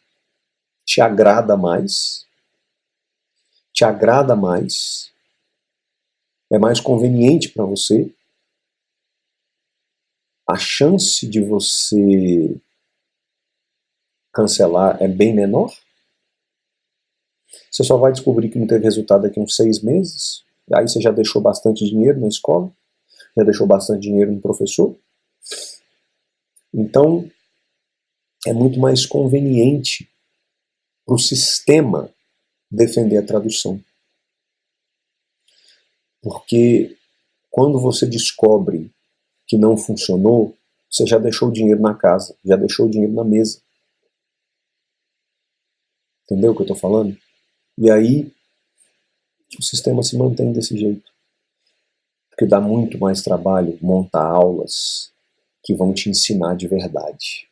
Te agrada mais, é mais conveniente para você, a chance de você cancelar é bem menor. Você só vai descobrir que não teve resultado daqui a uns 6 meses, aí você já deixou bastante dinheiro na escola, já deixou bastante dinheiro no professor. Então, é muito mais conveniente para o sistema defender a tradução. Porque quando você descobre que não funcionou, você já deixou o dinheiro na casa, já deixou o dinheiro na mesa. Entendeu o que eu estou falando? E aí, o sistema se mantém desse jeito. Porque dá muito mais trabalho montar aulas que vão te ensinar de verdade.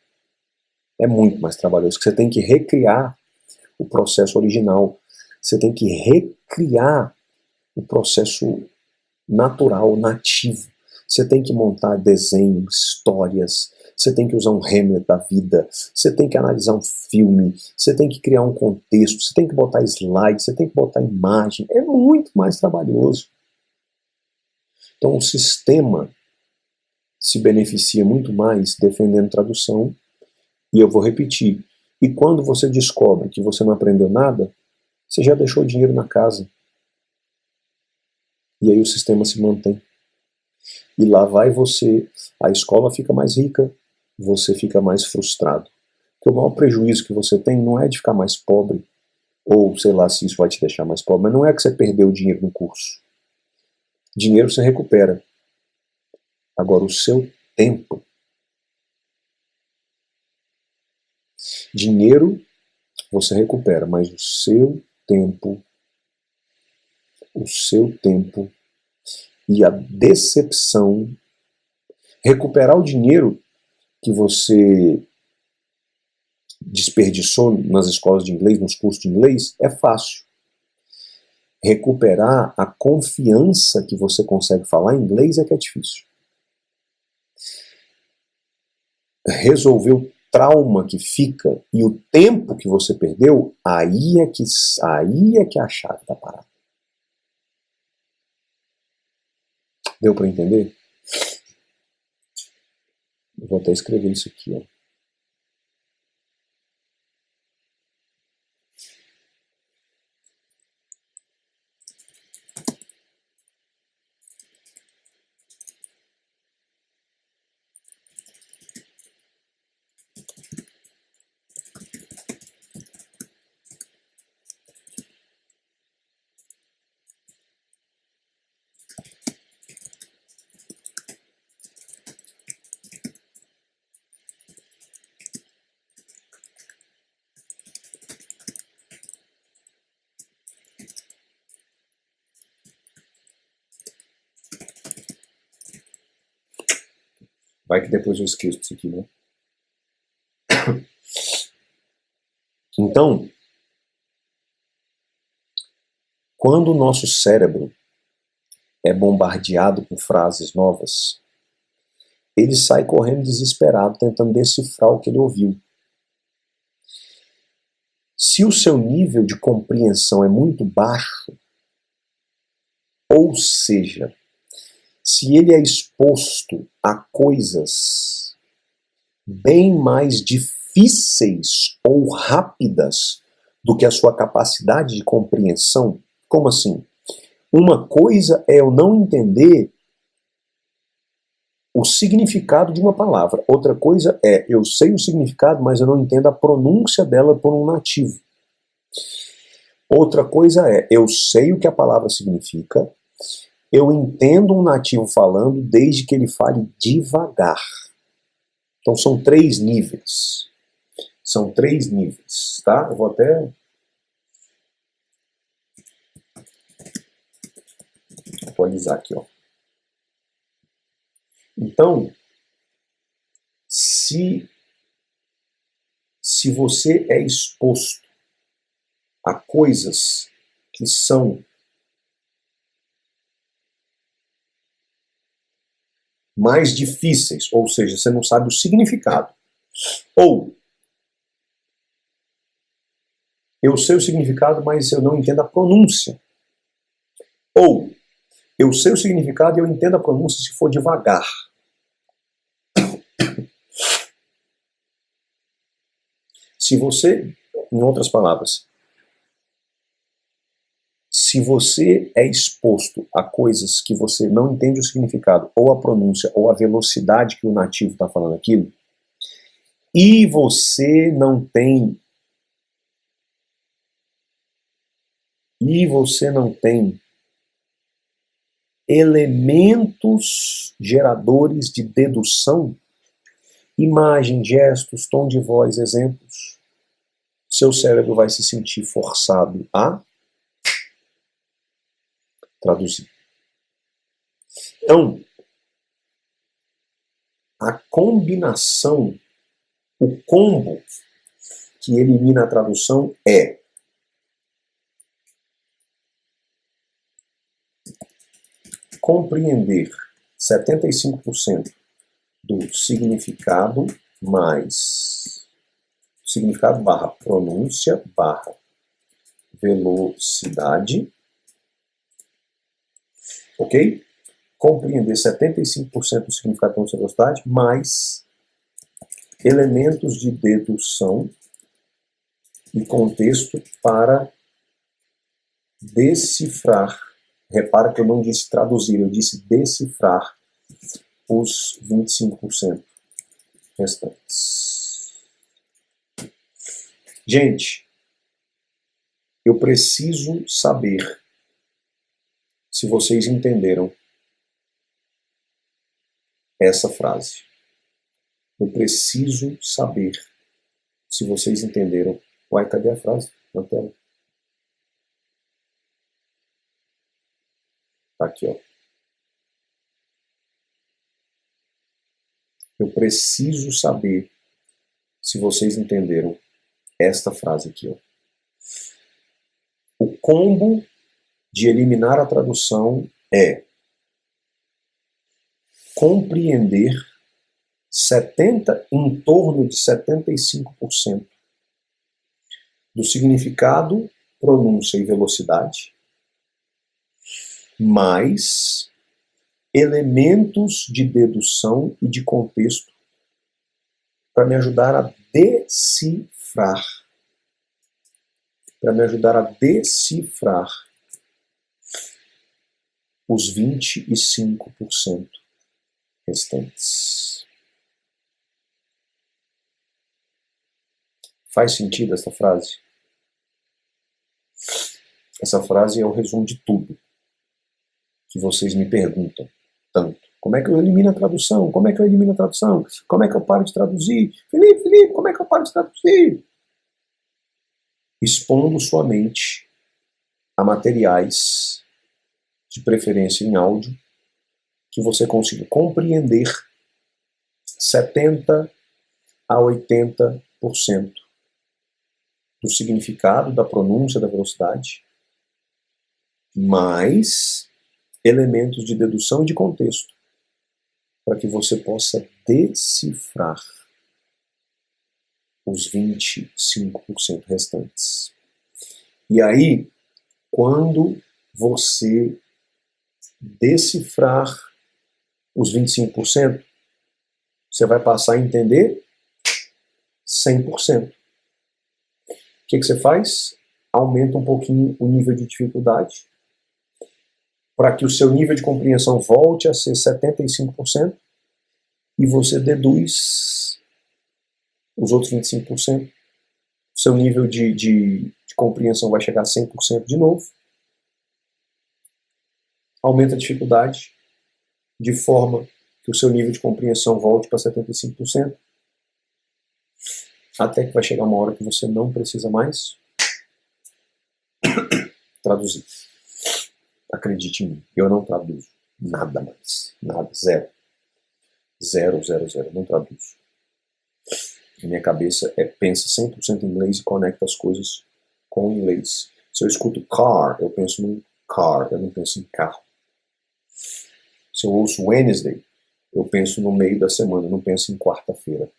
É muito mais trabalhoso, porque você tem que recriar o processo original. Você tem que recriar o processo natural, nativo. Você tem que montar desenho, histórias, você tem que usar um Hamlet da vida, você tem que analisar um filme, você tem que criar um contexto, você tem que botar slide, você tem que botar imagem. É muito mais trabalhoso. Então o sistema se beneficia muito mais defendendo tradução, e eu vou repetir. E quando você descobre que você não aprendeu nada, você já deixou o dinheiro na casa. E aí o sistema se mantém. E lá vai você, a escola fica mais rica, você fica mais frustrado. Porque o maior prejuízo que você tem não é de ficar mais pobre, ou sei lá se isso vai te deixar mais pobre, mas não é que você perdeu o dinheiro no curso. Dinheiro você recupera. Agora o seu tempo. Dinheiro você recupera, mas o seu tempo e a decepção, recuperar o dinheiro que você desperdiçou nas escolas de inglês, nos cursos de inglês, é fácil. Recuperar a confiança que você consegue falar inglês é que é difícil. Resolver o trauma que fica e o tempo que você perdeu, aí é que é a chave da parada. Deu para entender? Eu vou até escrever isso aqui, ó. Vai que depois eu esqueço disso aqui, né? Então, quando o nosso cérebro é bombardeado com frases novas, ele sai correndo desesperado, tentando decifrar o que ele ouviu. Se o seu nível de compreensão é muito baixo, ou seja, se ele é exposto a coisas bem mais difíceis ou rápidas do que a sua capacidade de compreensão, como assim? Uma coisa é eu não entender o significado de uma palavra. Outra coisa é eu sei o significado, mas eu não entendo a pronúncia dela por um nativo. Outra coisa é eu sei o que a palavra significa, eu entendo um nativo falando desde que ele fale devagar. Então são 3 níveis. São 3 níveis, tá? Eu vou até atualizar aqui, ó. Então, se você é exposto a coisas que são mais difíceis, ou seja, você não sabe o significado, ou eu sei o significado, mas eu não entendo a pronúncia, ou eu sei o significado e eu entendo a pronúncia se for devagar. Se você, em outras palavras, se você é exposto a coisas que você não entende o significado, ou a pronúncia, ou a velocidade que o nativo está falando aquilo, e você não tem elementos geradores de dedução, imagem, gestos, tom de voz, exemplos, seu cérebro vai se sentir forçado a traduzir. Então, a combinação, o combo que elimina a tradução é compreender 75% do significado mais significado barra pronúncia barra velocidade, ok? Compreender 75% do significado da pronúncia e velocidade mais elementos de dedução e contexto para decifrar. Repara que eu não disse traduzir, eu disse decifrar os 25% restantes. Gente, eu preciso saber se vocês entenderam essa frase. Eu preciso saber se vocês entenderam. Uai, cadê a frase na tela? Tá aqui, ó. Eu preciso saber se vocês entenderam esta frase aqui, ó. O combo de eliminar a tradução é compreender em torno de 75% do significado, pronúncia e velocidade, mais elementos de dedução e de contexto para me ajudar a decifrar. Os 25% restantes. Faz sentido essa frase? Essa frase é o resumo de tudo que vocês me perguntam tanto. Como é que eu elimino a tradução? Como é que eu elimino a tradução? Como é que eu paro de traduzir? Felipe, como é que eu paro de traduzir? Expondo sua mente a materiais, de preferência em áudio, que você consiga compreender 70 a 80% do significado, da pronúncia, da velocidade, mais elementos de dedução e de contexto, para que você possa decifrar os 25% restantes. E aí, quando você decifrar os 25%, você vai passar a entender 100%. O que você faz? Aumenta um pouquinho o nível de dificuldade, para que o seu nível de compreensão volte a ser 75%, e você deduz os outros 25%. Seu nível de compreensão vai chegar a 100% de novo. Aumenta a dificuldade, de forma que o seu nível de compreensão volte para 75%, até que vai chegar uma hora que você não precisa mais traduzir. Acredite em mim, eu não traduzo nada mais. Nada, zero. Zero, não traduzo. A minha cabeça pensa 100% em inglês e conecta as coisas com o inglês. Se eu escuto car, eu penso num car, eu não penso em carro. Se eu ouço Wednesday, eu penso no meio da semana, eu não penso em quarta-feira.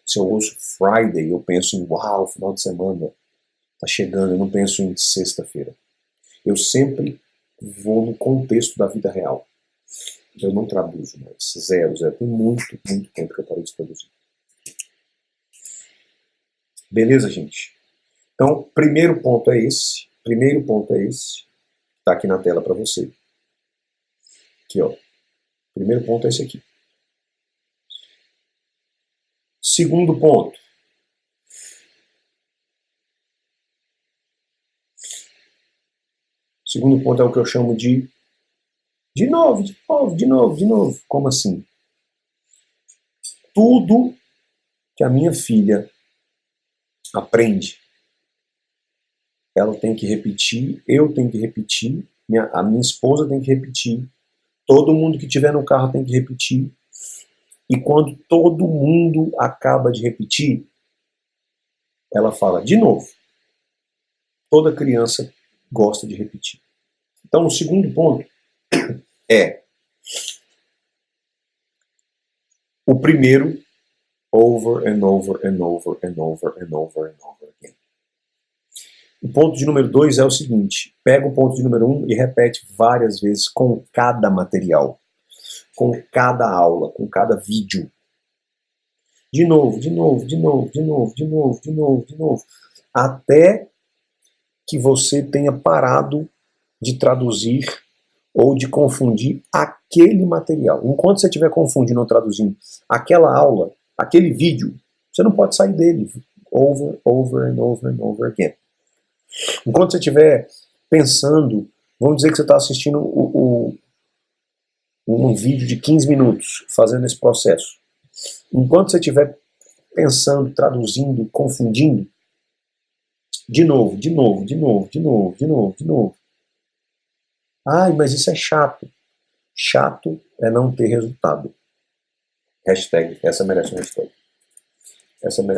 Se eu ouço Friday, eu penso em uau, final de semana tá chegando, eu não penso em sexta-feira. Eu sempre vou no contexto da vida real. Eu não traduzo mais. Zero. Tem muito tempo que eu parei de traduzir. Beleza, gente? Então, primeiro ponto é esse. Tá aqui na tela para você. Aqui, ó. Primeiro ponto é esse aqui. Segundo ponto. Segundo ponto é o que eu chamo de novo. Como assim? Tudo que a minha filha aprende, ela tem que repetir, eu tenho que repetir, a minha esposa tem que repetir Todo mundo que estiver no carro tem que repetir. E quando todo mundo acaba de repetir, ela fala de novo. Toda criança gosta de repetir. Então, o segundo ponto é o primeiro, over and over and over and over and over and over again. O ponto de número 2 é o seguinte: pega o ponto de número 1 e repete várias vezes com cada material, com cada aula, com cada vídeo. De novo, de novo, de novo, de novo, de novo, de novo, de novo. Até que você tenha parado de traduzir ou de confundir aquele material. Enquanto você estiver confundindo ou traduzindo aquela aula, aquele vídeo, você não pode sair dele. Over, over and over and over again. Enquanto você estiver pensando, vamos dizer que você está assistindo um vídeo de 15 minutos, fazendo esse processo. Enquanto você estiver pensando, traduzindo, confundindo, de novo, de novo, de novo, de novo, de novo, de novo. Ai, mas isso é chato. Chato é não ter resultado. Hashtag, essa merece um hashtag. Essa merece